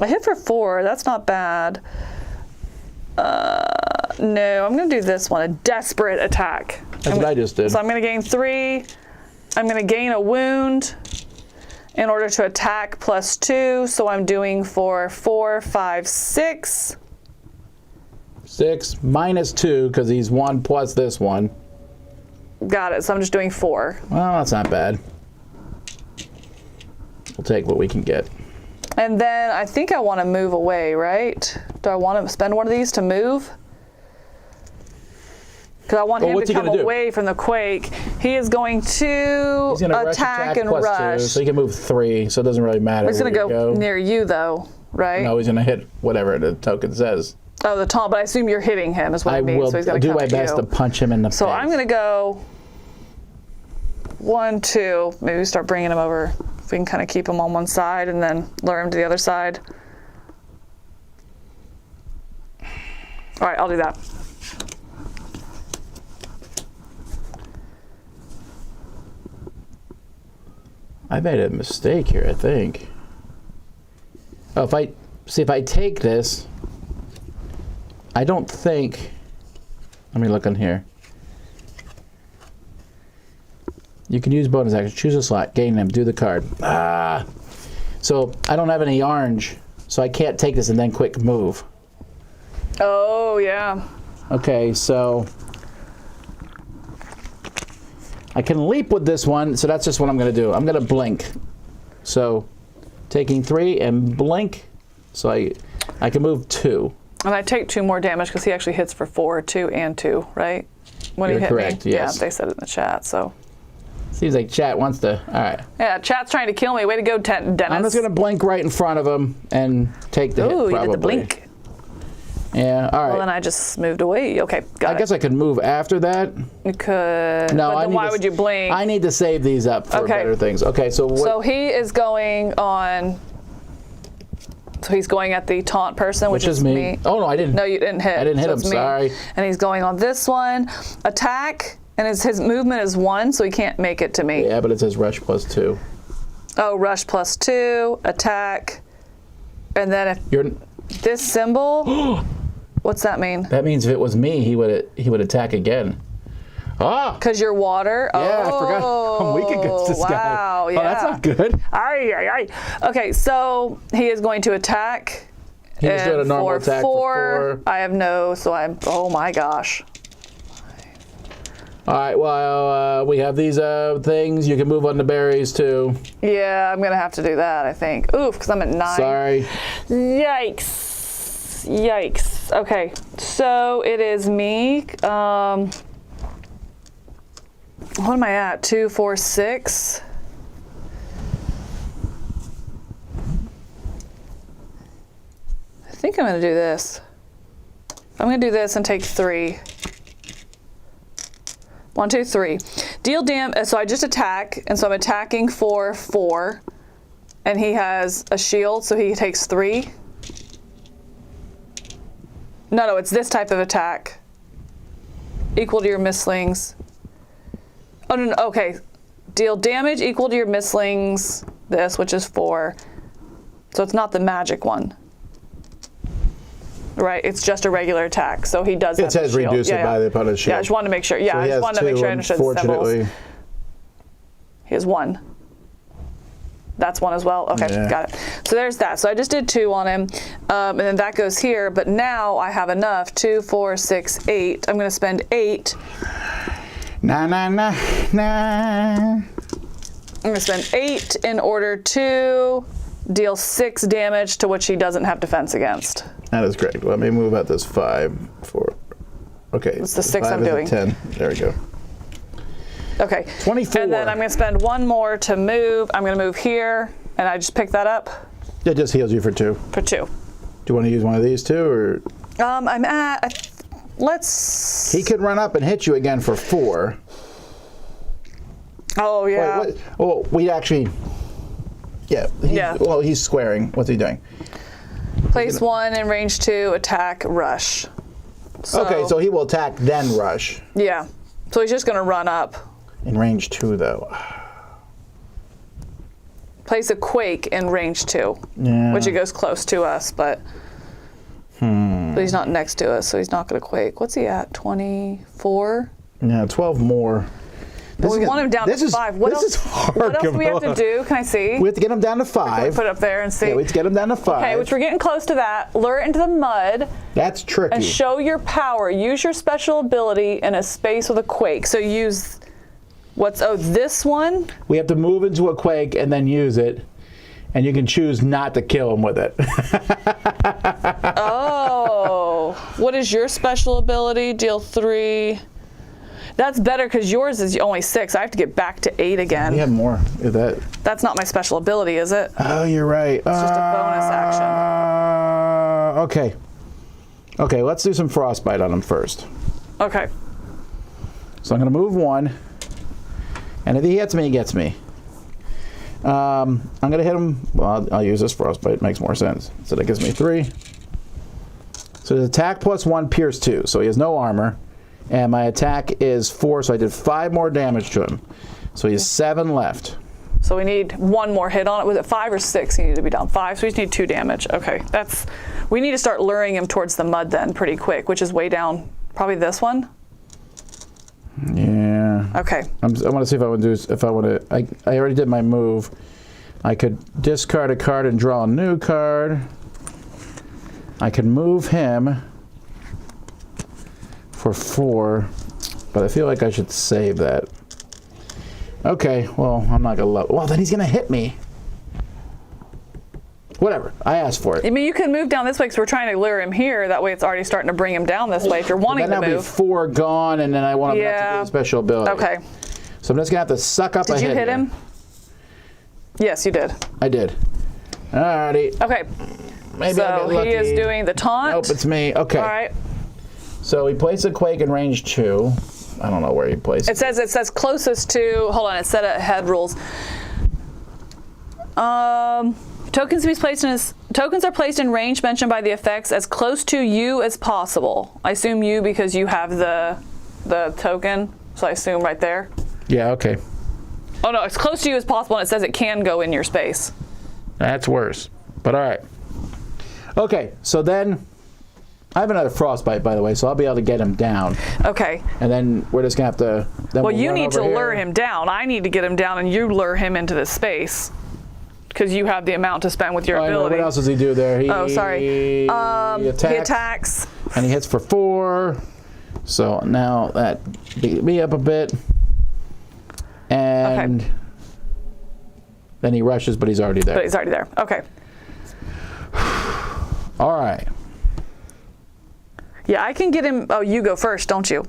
I hit for 4. That's not bad. No, I'm gonna do this one. A desperate attack. That's what I just did. So I'm gonna gain 3. I'm gonna gain a wound in order to attack +2. So I'm doing for 4, 5, 6. 6 -2 because he's 1 plus this one. Got it. So I'm just doing 4. Well, that's not bad. We'll take what we can get. And then I think I want to move away, right? Do I want to spend one of these to move? Because I want him what's to he come gonna do? away from the quake. He is going to He's going to attack and +2, rush. so he can move 3, so it doesn't really matter. He's going to where go you near you, though, right? No, he's going to hit whatever the token says. Oh, the taunt, but I assume you're hitting him is what I it means. will So he's gonna do come my at best you. to punch him in the So face. I'm gonna go 1, 2. Maybe we start bringing him over. If we can kind of keep him on one side and then lure him to the other side. All right, I'll do that. I made a mistake here, I think. Oh, if I take this, I don't think. Let me look on here. You can use bonus action. Choose a slot. Gain them. Do the card. Ah. So I don't have any orange, so I can't take this and then quick move. Oh, yeah. Okay, so I can leap with this one, so that's just what I'm going to do. I'm going to blink. So taking 3 and blink, so I can move 2. And I take 2 more damage because he actually hits for 4, 2 and 2, right? When You're he hit correct, me. yes. Yeah, they said it in the chat, so. Seems like chat wants to. All right. Yeah, chat's trying to kill me. Way to go, Dennis. I'm just going to blink right in front of him and take the hit, Ooh, probably. you did the blink. Yeah, all right. Well, then I just moved away. Okay, got I guess I could move after that. You could. No, but I then need why to, would you blink? I need to save these up for Okay. better things. Okay, so what? So he is going on. So he's going at the taunt person, which is me. Oh no, I didn't. No, you didn't hit. I didn't hit so him. it's me. Sorry. And he's going on this one. Attack, and his movement is 1, so he can't make it to me. Yeah, but it says rush +2. Oh, rush +2, attack, and then if You're. this symbol, what's that mean? That means if it was me, he would attack again. Ah. Because you're water. Yeah, oh, I forgot. I'm weak against this guy. Wow, yeah. Oh, that's not good. Aye, aye, aye. Okay, so he is going to attack. He was doing a normal attack for 4. I have no, so I'm, oh my gosh. All right, well, we have these things. You can move on the berries, too. Yeah, I'm going to have to do that, I think. Oof, because I'm at 9. Sorry. Yikes. Yikes. Okay, so it is me. What am I at? 2, 4, 6. I think I'm going to do this. I'm going to do this and take 3. 1, 2, 3. Deal damage. So I just attack, and so I'm attacking for 4, and he has a shield, so he takes 3. No, it's this type of attack. Equal to your Mystlings. Oh, no, okay. Deal damage equal to your Mystlings, this, which is 4. So it's not the magic one. Right, it's just a regular attack. So he does have It says the shield. reduce it by the opponent's shield. Yeah, I just wanted to make sure. Yeah, So I he just has wanted to make 2, sure I understood the symbols. unfortunately. He has 1. That's 1 as well? Okay, Yeah. got it. So there's that. So I just did 2 on him, and then that goes here, but now I have enough. 2, 4, 6, 8. I'm going to spend 8. Nah. I'm going to spend 8 in order to deal 6 damage to which he doesn't have defense against. That is correct. Let me move out this 5, 4. Okay. It's the 6 5 I'm is a doing. 10. There we go. Okay. 24. And then I'm going to spend 1 more to move. I'm going to move here, and I just pick that up It just heals you for 2. for 2. Do you want to use one of these too, or? I'm at, let's... He could run up and hit you again for 4. Oh, yeah. Wait, what? Oh, we actually. Yeah. Yeah. Well, he's squaring. What's he doing? Place 1 in range 2, attack, rush. Okay, so he will attack then rush. Yeah. So he's just going to run up. In range 2, though. Place a quake in range 2, Yeah. which it goes close to us, but he's not next to us, so he's not going to quake. What's he at? 24? Yeah, 12 more. Well, we want him down to 5. What this else? is hard. What else do we have to Camilla. do? Can I see? We have to get him down to Can we 5. put it up there and see? Yeah, we have to get him down to 5. Okay, which we're getting close to that. Lure it into the mud That's tricky. and show your power. Use your special ability in a space with a quake. So use this one? We have to move into a quake and then use it, and you can choose not to kill him with it. Oh, what is your special ability? Deal 3. That's better because yours is only 6. I have to get back to 8 again. We have more. Is that? That's not my special ability, is it? Oh, you're right. It's just a bonus action. Okay. Okay, let's do some frostbite on him first. Okay. So I'm going to move 1, and if he hits me, he gets me. I'm going to hit him. Well, I'll use this frostbite. It makes more sense. So that gives me 3. So his attack plus 1, pierce 2. So he has no armor, and my attack is 4. So I did 5 more damage to him. So he has 7 left. So we need 1 more hit on it. Was it 5 or 6? He needed to be down 5. So we just need 2 damage. Okay, we need to start luring him towards the mud then pretty quick, which is way down. Probably this one. Yeah. Okay. I want to see if I want to do. If I want to, I already did my move. I could discard a card and draw a new card. I can move him for 4, but I feel like I should save that. Okay. Well, I'm not gonna. Well, then he's gonna hit me. Whatever. I asked for it. I mean, you can move down this way because we're trying to lure him here. That way it's already starting to bring him down this way if you're wanting to Then that'll move. be 4 gone, and then I want him not to do a special ability. Okay. So I'm just gonna have to suck up a hit. Did you hit here. him? Yes, you did. I did. Alrighty. Okay. Maybe I'll So get lucky. he is doing the taunt. Nope, it's me. Okay. All right. So he placed a quake in range 2. I don't know where he placed it. It says closest to. Hold on. It said it had rules. Tokens are placed in range mentioned by the effects as close to you as possible. I assume you because you have the token. So I assume right there. Yeah, okay. Oh no, it's close to you as possible, and it says it can go in your space. That's worse. But all right. Okay, so then I have another frostbite, by the way, so I'll be able to get him down. Okay. And then we're just going to have to... Then Well, we'll you run need to over here. lure him down. I need to get him down, and you lure him into this space because you have the amount to spend with your I know. ability. What else does he do there? He, Oh, sorry. He attacks. He attacks. And he hits for 4. So now that beat me up a bit. And then he rushes, but he's already there. But he's already there. Okay. All right. Yeah, I can get him. Oh, you go first, don't you?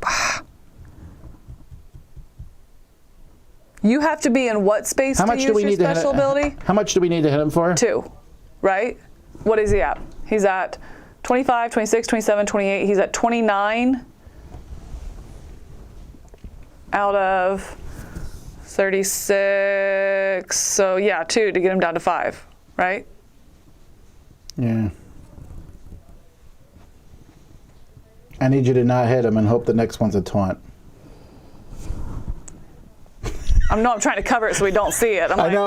You have to be in what space How to much use do we your need to hit special ability? How much do we need to hit him for? 2, right? What is he at? He's at 25, 26, 27, 28. He's at 29 out of 36. So yeah, 2 to get him down to 5, right? Yeah. I need you to not hit him and hope the next one's a taunt. I'm trying to cover it so we don't see it. I know.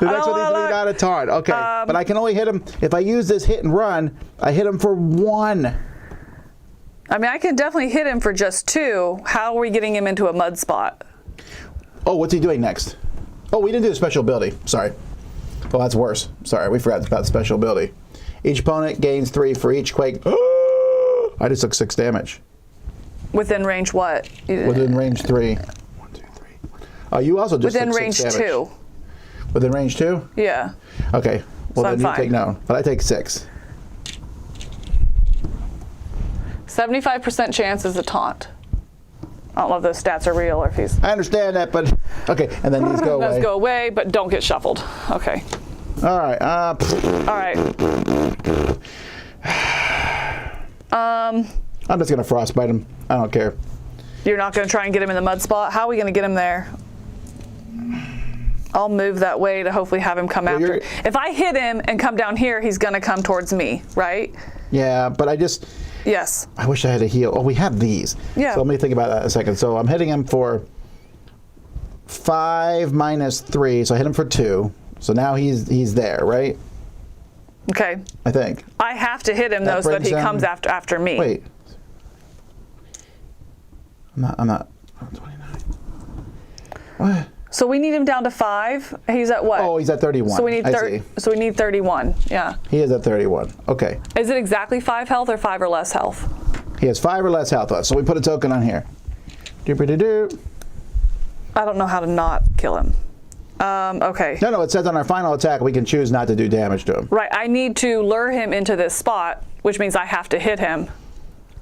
The next one needs to be not a taunt. Okay, but I can only hit him if I use this hit and run. I hit him for 1. I mean, I can definitely hit him for just 2. How are we getting him into a mud spot? Oh, what's he doing next? Oh, we didn't do a special ability. Sorry. Well, that's worse. Sorry, we forgot about the special ability. Each opponent gains 3 for each quake. I just took 6 damage. Within range what? Within range 3. 1, 2, 3. Oh, you also just Within took range 6 damage. 2. Within range 2? Yeah. Okay. Well, So then I'm you fine. take no. But I take 6. 75% chance is a taunt. I don't know if those stats are real or if he's. I understand that, but okay. And then these go away. Those go away, but don't get shuffled. Okay. All right. All right. I'm just gonna frostbite him. I don't care. You're not going to try and get him in the mud spot? How are we going to get him there? I'll move that way to hopefully have him come after. If I hit him and come down here, he's going to come towards me, right? Yeah, but I just. Yes. I wish I had a heal. Oh, we have these. Yeah. So let me think about that a second. So I'm hitting him for 5 minus 3. So I hit him for 2. So now he's there, right? Okay. I think. I have to hit him though, so that he comes after me. Wait. I'm not. I'm 29. What? So we need him down to 5. He's at what? Oh, he's at 31. So we need I see. So we need 31. Yeah. He is at 31. Okay. Is it exactly 5 health or 5 or less health? He has 5 or less health left. So we put a token on here. Doop-a-doo-doo. I don't know how to not kill him. Okay. No, it says on our final attack we can choose not to do damage to him. Right. I need to lure him into this spot, which means I have to hit him.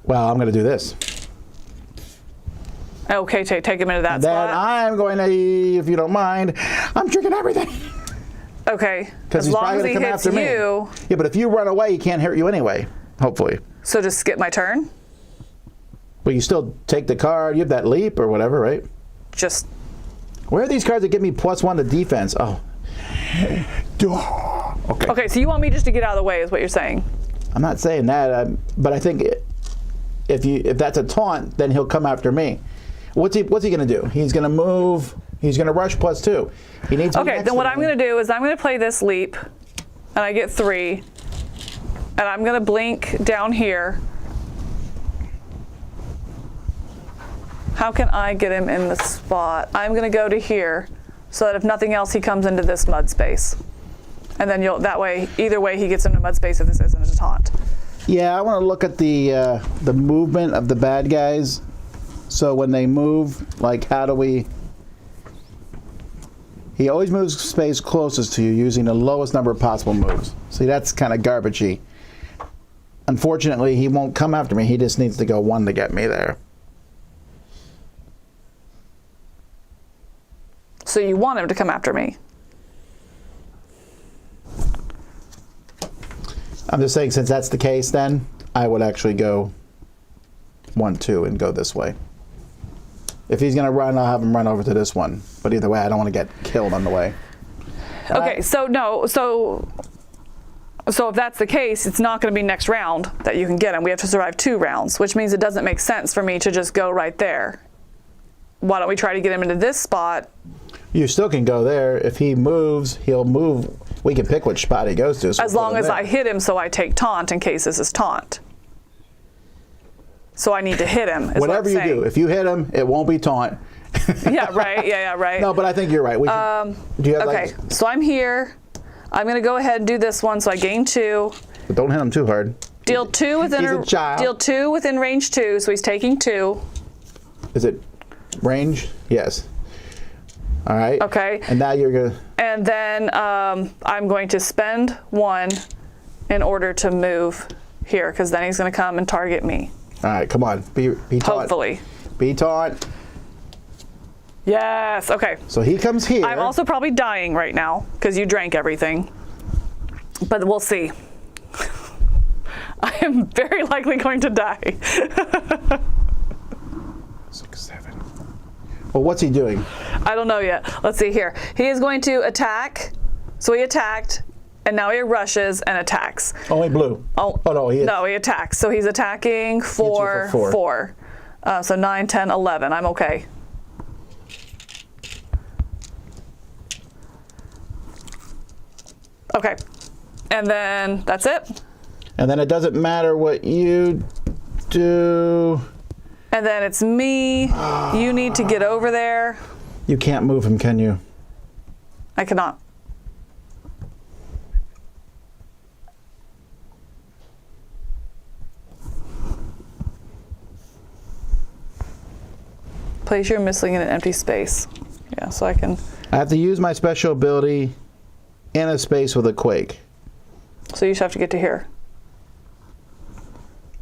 Well, I'm going to do this. Okay, take him into that Then spot. I'm going to, if you don't mind, I'm drinking everything. Okay. Because As he's long probably as going he to come hits after you. me. Yeah, but if you run away, he can't hurt you anyway. Hopefully. So just skip my turn? But you still take the card. You have that leap or whatever, right? Just... Where are these cards that give me +1 to defense? Oh. Okay. Okay, so you want me just to get out of the way is what you're saying? I'm not saying that, but I think if that's a taunt, then he'll come after me. What's he going to do? He's going to move. He's going to rush +2. He needs. Okay, then what I'm going to do is I'm going to play this leap, and I get 3, and I'm going to blink down here. How can I get him in the spot? I'm going to go to here, so that if nothing else, he comes into this mud space, and then that way, either way, he gets into mud space if this isn't a taunt. Yeah, I want to look at the movement of the bad guys. So when they move, like, how do we? He always moves space closest to you using the lowest number of possible moves. See, that's kind of garbagey. Unfortunately, he won't come after me. He just needs to go 1 to get me there. So you want him to come after me? I'm just saying, since that's the case, then I would actually go 1, 2, and go this way. If he's going to run, I'll have him run over to this one. But either way, I don't want to get killed on the way. Okay, so no, so if that's the case, it's not going to be next round that you can get him. We have to survive 2 rounds, which means it doesn't make sense for me to just go right there. Why don't we try to get him into this spot? You still can go there. If he moves, he'll move. We can pick which spot he goes to. So As long as I hit him, so I take taunt in case this is taunt. So I need to hit him. Whatever you do, if you hit him, it won't be taunt. Yeah, right. Yeah, right. No, but I think you're right. We can, do you have okay, so I'm here. I'm going to go ahead and do this one. So I gain 2. But don't hit him too hard. Deal 2 within He's a child. Deal 2 within range 2. So he's taking 2. Is it range? Yes. All right. Okay. And now you're gonna. And then I'm going to spend 1 in order to move here, because then he's going to come and target me. All right, come on. Be taunt. Hopefully. Be taunt. Yes. Okay. So he comes here. I'm also probably dying right now because you drank everything. But we'll see. I am very likely going to die. 6, 7. Well, what's he doing? I don't know yet. Let's see here. He is going to attack. So he attacked, and now he rushes and attacks. Only blue. Oh no, he is. No, he attacks. So he's attacking for 4. So 9, 10, 11. I'm okay. Okay. And then that's it. And then it doesn't matter what you do. And then it's me. You need to get over there. You can't move him, can you? I cannot. Place your Mystling in an empty space. Yeah, so I can... I have to use my special ability in a space with a quake. So you just have to get to here.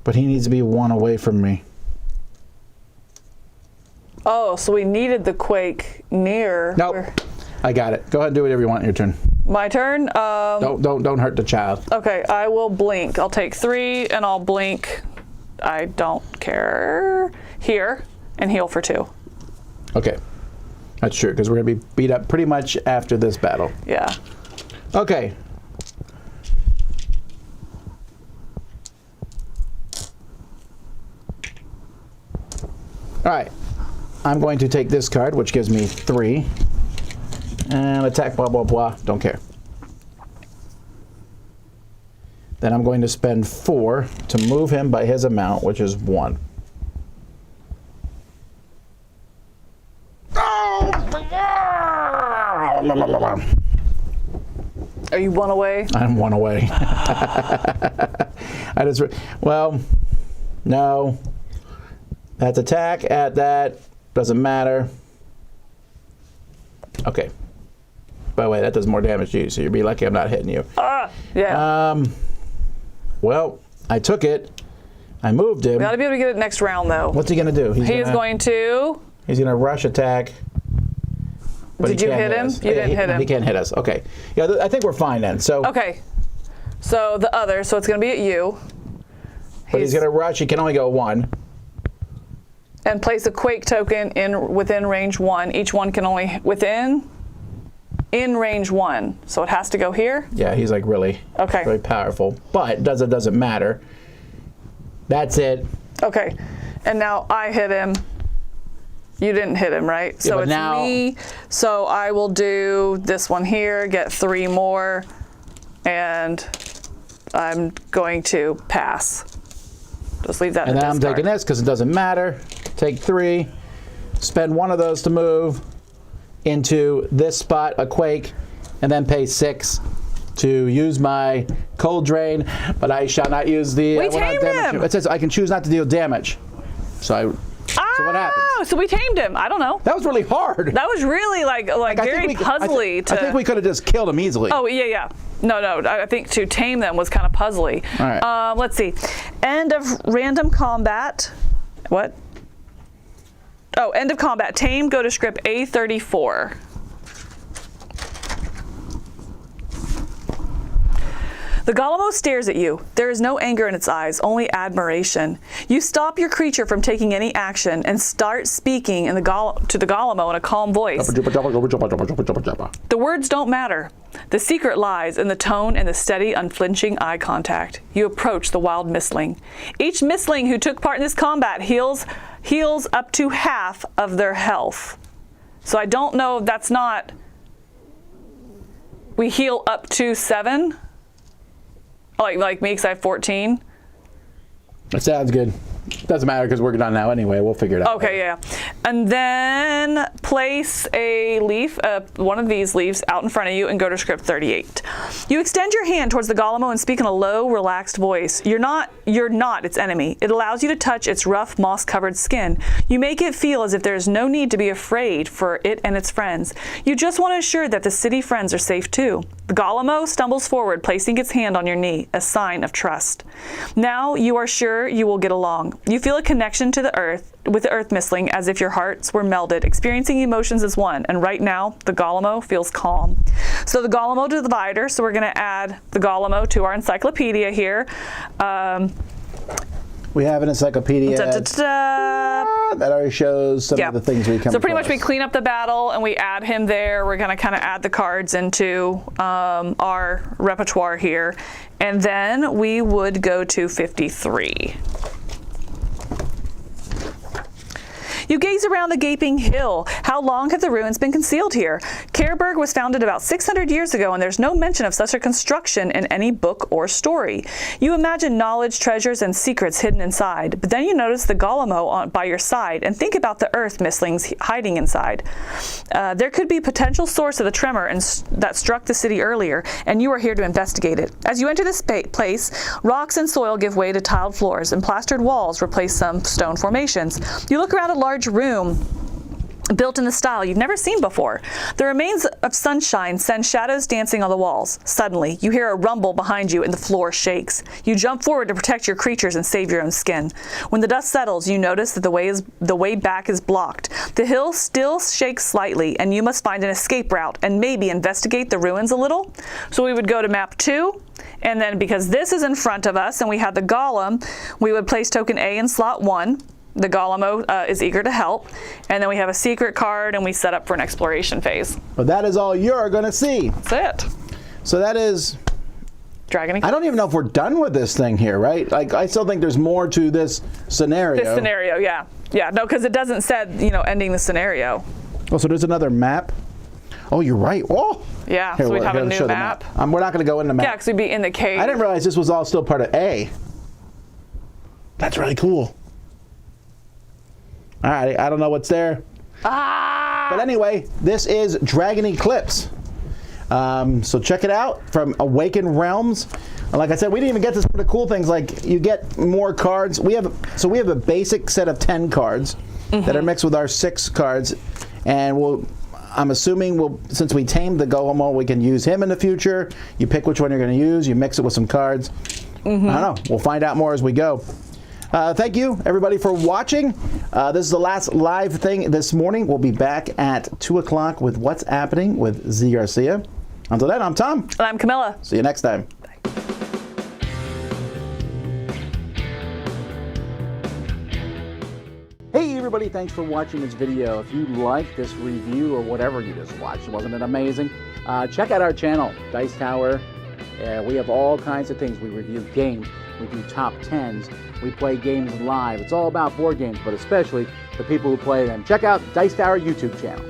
But he needs to be 1 away from me. Oh, so we needed the quake near. Nope. I got it. Go ahead and do whatever you want. Your turn. My turn? Don't hurt the child. Okay, I will blink. I'll take 3 and I'll blink. I don't care. Here, and heal for 2. Okay. That's true, because we're going to be beat up pretty much after this battle. Yeah. Okay. All right. I'm going to take this card, which gives me 3. And attack, blah, blah, blah. Don't care. Then I'm going to spend 4 to move him by his amount, which is 1. Are you 1 away? I'm 1 away. Well, no. That's attack at that. Doesn't matter. Okay. By the way, that does more damage to you, so you'll be lucky I'm not hitting you. Yeah. Well, I took it. I moved him. We ought to be able to get it next round, though. What's he going to do? He's going to... He's going to rush attack. But Did you hit him? You didn't hit him. He can't hit us. Okay. Yeah, I think we're fine then. So. Okay. So the other, so it's going to be at you. But he's going to rush. He can only go 1. And place a quake token within range 1. Each one can only in range 1. So it has to go here? Yeah, he's like really powerful. But it doesn't matter. That's it. Okay. And now I hit him. You didn't hit him, right? So it's me. So I will do this one here, get 3 more, and I'm going to pass. Just leave that in And then this I'm card. taking this because it doesn't matter. Take 3, spend 1 of those to move into this spot, a quake, and then pay 6 to use my cold drain, but I shall not use the We tamed him! It says I can choose not to deal damage. So what happens? So we tamed him. I don't know. That was really hard. That was really like very puzzly. I think we could have just killed him easily. Oh, yeah. No, I think to tame them was kind of puzzly. All right. Let's see. End of random combat. What? Oh, end of combat. Tame, go to script A34. The Golemo stares at you. There is no anger in its eyes, only admiration. You stop your creature from taking any action and start speaking to the Golemo in a calm voice. The words don't matter. The secret lies in the tone and the steady, unflinching eye contact. You approach the wild Mystling. Each Mystling who took part in this combat heals up to half of their health. So I don't know if that's not... We heal up to 7? Like me, because I have 14. That sounds good. Doesn't matter because we're done now anyway. We'll figure it out. Okay, yeah. And then place a leaf, one of these leaves, out in front of you and go to script 38. You extend your hand towards the Golemo and speak in a low, relaxed voice. You're not its enemy. It allows you to touch its rough, moss-covered skin. You make it feel as if there is no need to be afraid for it and its friends. You just want to ensure that the city friends are safe too. The Golemo stumbles forward, placing its hand on your knee, a sign of trust. Now you are sure you will get along. You feel a connection to the earth, with the earth Mystling, as if your hearts were melded, experiencing emotions as one. And right now, the Golemo feels calm. So the Golemo divider, so we're going to add the Golemo to our encyclopedia here. We have an encyclopedia that already shows some of the things we come across. So pretty much we clean up the battle and we add him there. We're going to kind of add the cards into our repertoire here. And then we would go to 53. You gaze around the gaping hill. How long have the ruins been concealed here? Cairburg was founded about 600 years ago, and there's no mention of such a construction in any book or story. You imagine knowledge, treasures, and secrets hidden inside, but then you notice the Golemo by your side and think about the earth Mystlings hiding inside. There could be a potential source of the tremor that struck the city earlier, and you are here to investigate it. As you enter this place, rocks and soil give way to tiled floors, and plastered walls replace some stone formations. You look around a large room built in the style you've never seen before. The remains of sunshine send shadows dancing on the walls. Suddenly, you hear a rumble behind you and the floor shakes. You jump forward to protect your creatures and save your own skin. When the dust settles, you notice that the way back is blocked. The hill still shakes slightly, and you must find an escape route and maybe investigate the ruins a little. So we would go to map 2, and then because this is in front of us and we have the golem, we would place token A in slot 1. The Golemo is eager to help. And then we have a secret card and we set up for an exploration phase. But that is all you're going to see. That's it. So that is... Dragon Eclipse. I don't even know if we're done with this thing here, right? Like, I still think there's more to this scenario. This scenario, yeah. Yeah, no, because it doesn't say, ending the scenario. Oh, so there's another map? Oh, you're right. Oh! Yeah, so we'd have a new map. We're not going to go in the map. Yeah, because we'd be in the cave. I didn't realize this was all still part of A. That's really cool. All right, I don't know what's there. But anyway, this is Dragon Eclipse. So check it out from Awaken Realms. And like I said, we didn't even get to some of the cool things, like you get more cards. We have a basic set of 10 cards that are mixed with our 6 cards. And I'm assuming since we tamed the Golemo, we can use him in the future. You pick which one you're going to use. You mix it with some cards. I don't know. We'll find out more as we go. Thank you, everybody, for watching. This is the last live thing this morning. We'll be back at 2 o'clock with What's Happening with Z Garcia. Until then, I'm Tom. And I'm Camilla. See you next time. Bye. everybody, thanks for watching this video. If you like this review or whatever you just watched, wasn't it amazing? Check out our channel, Dice Tower. We have all kinds of things. We review games, we do top 10s, we play games live. It's all about board games, but especially the people who play them. Check out Dice Tower YouTube channel.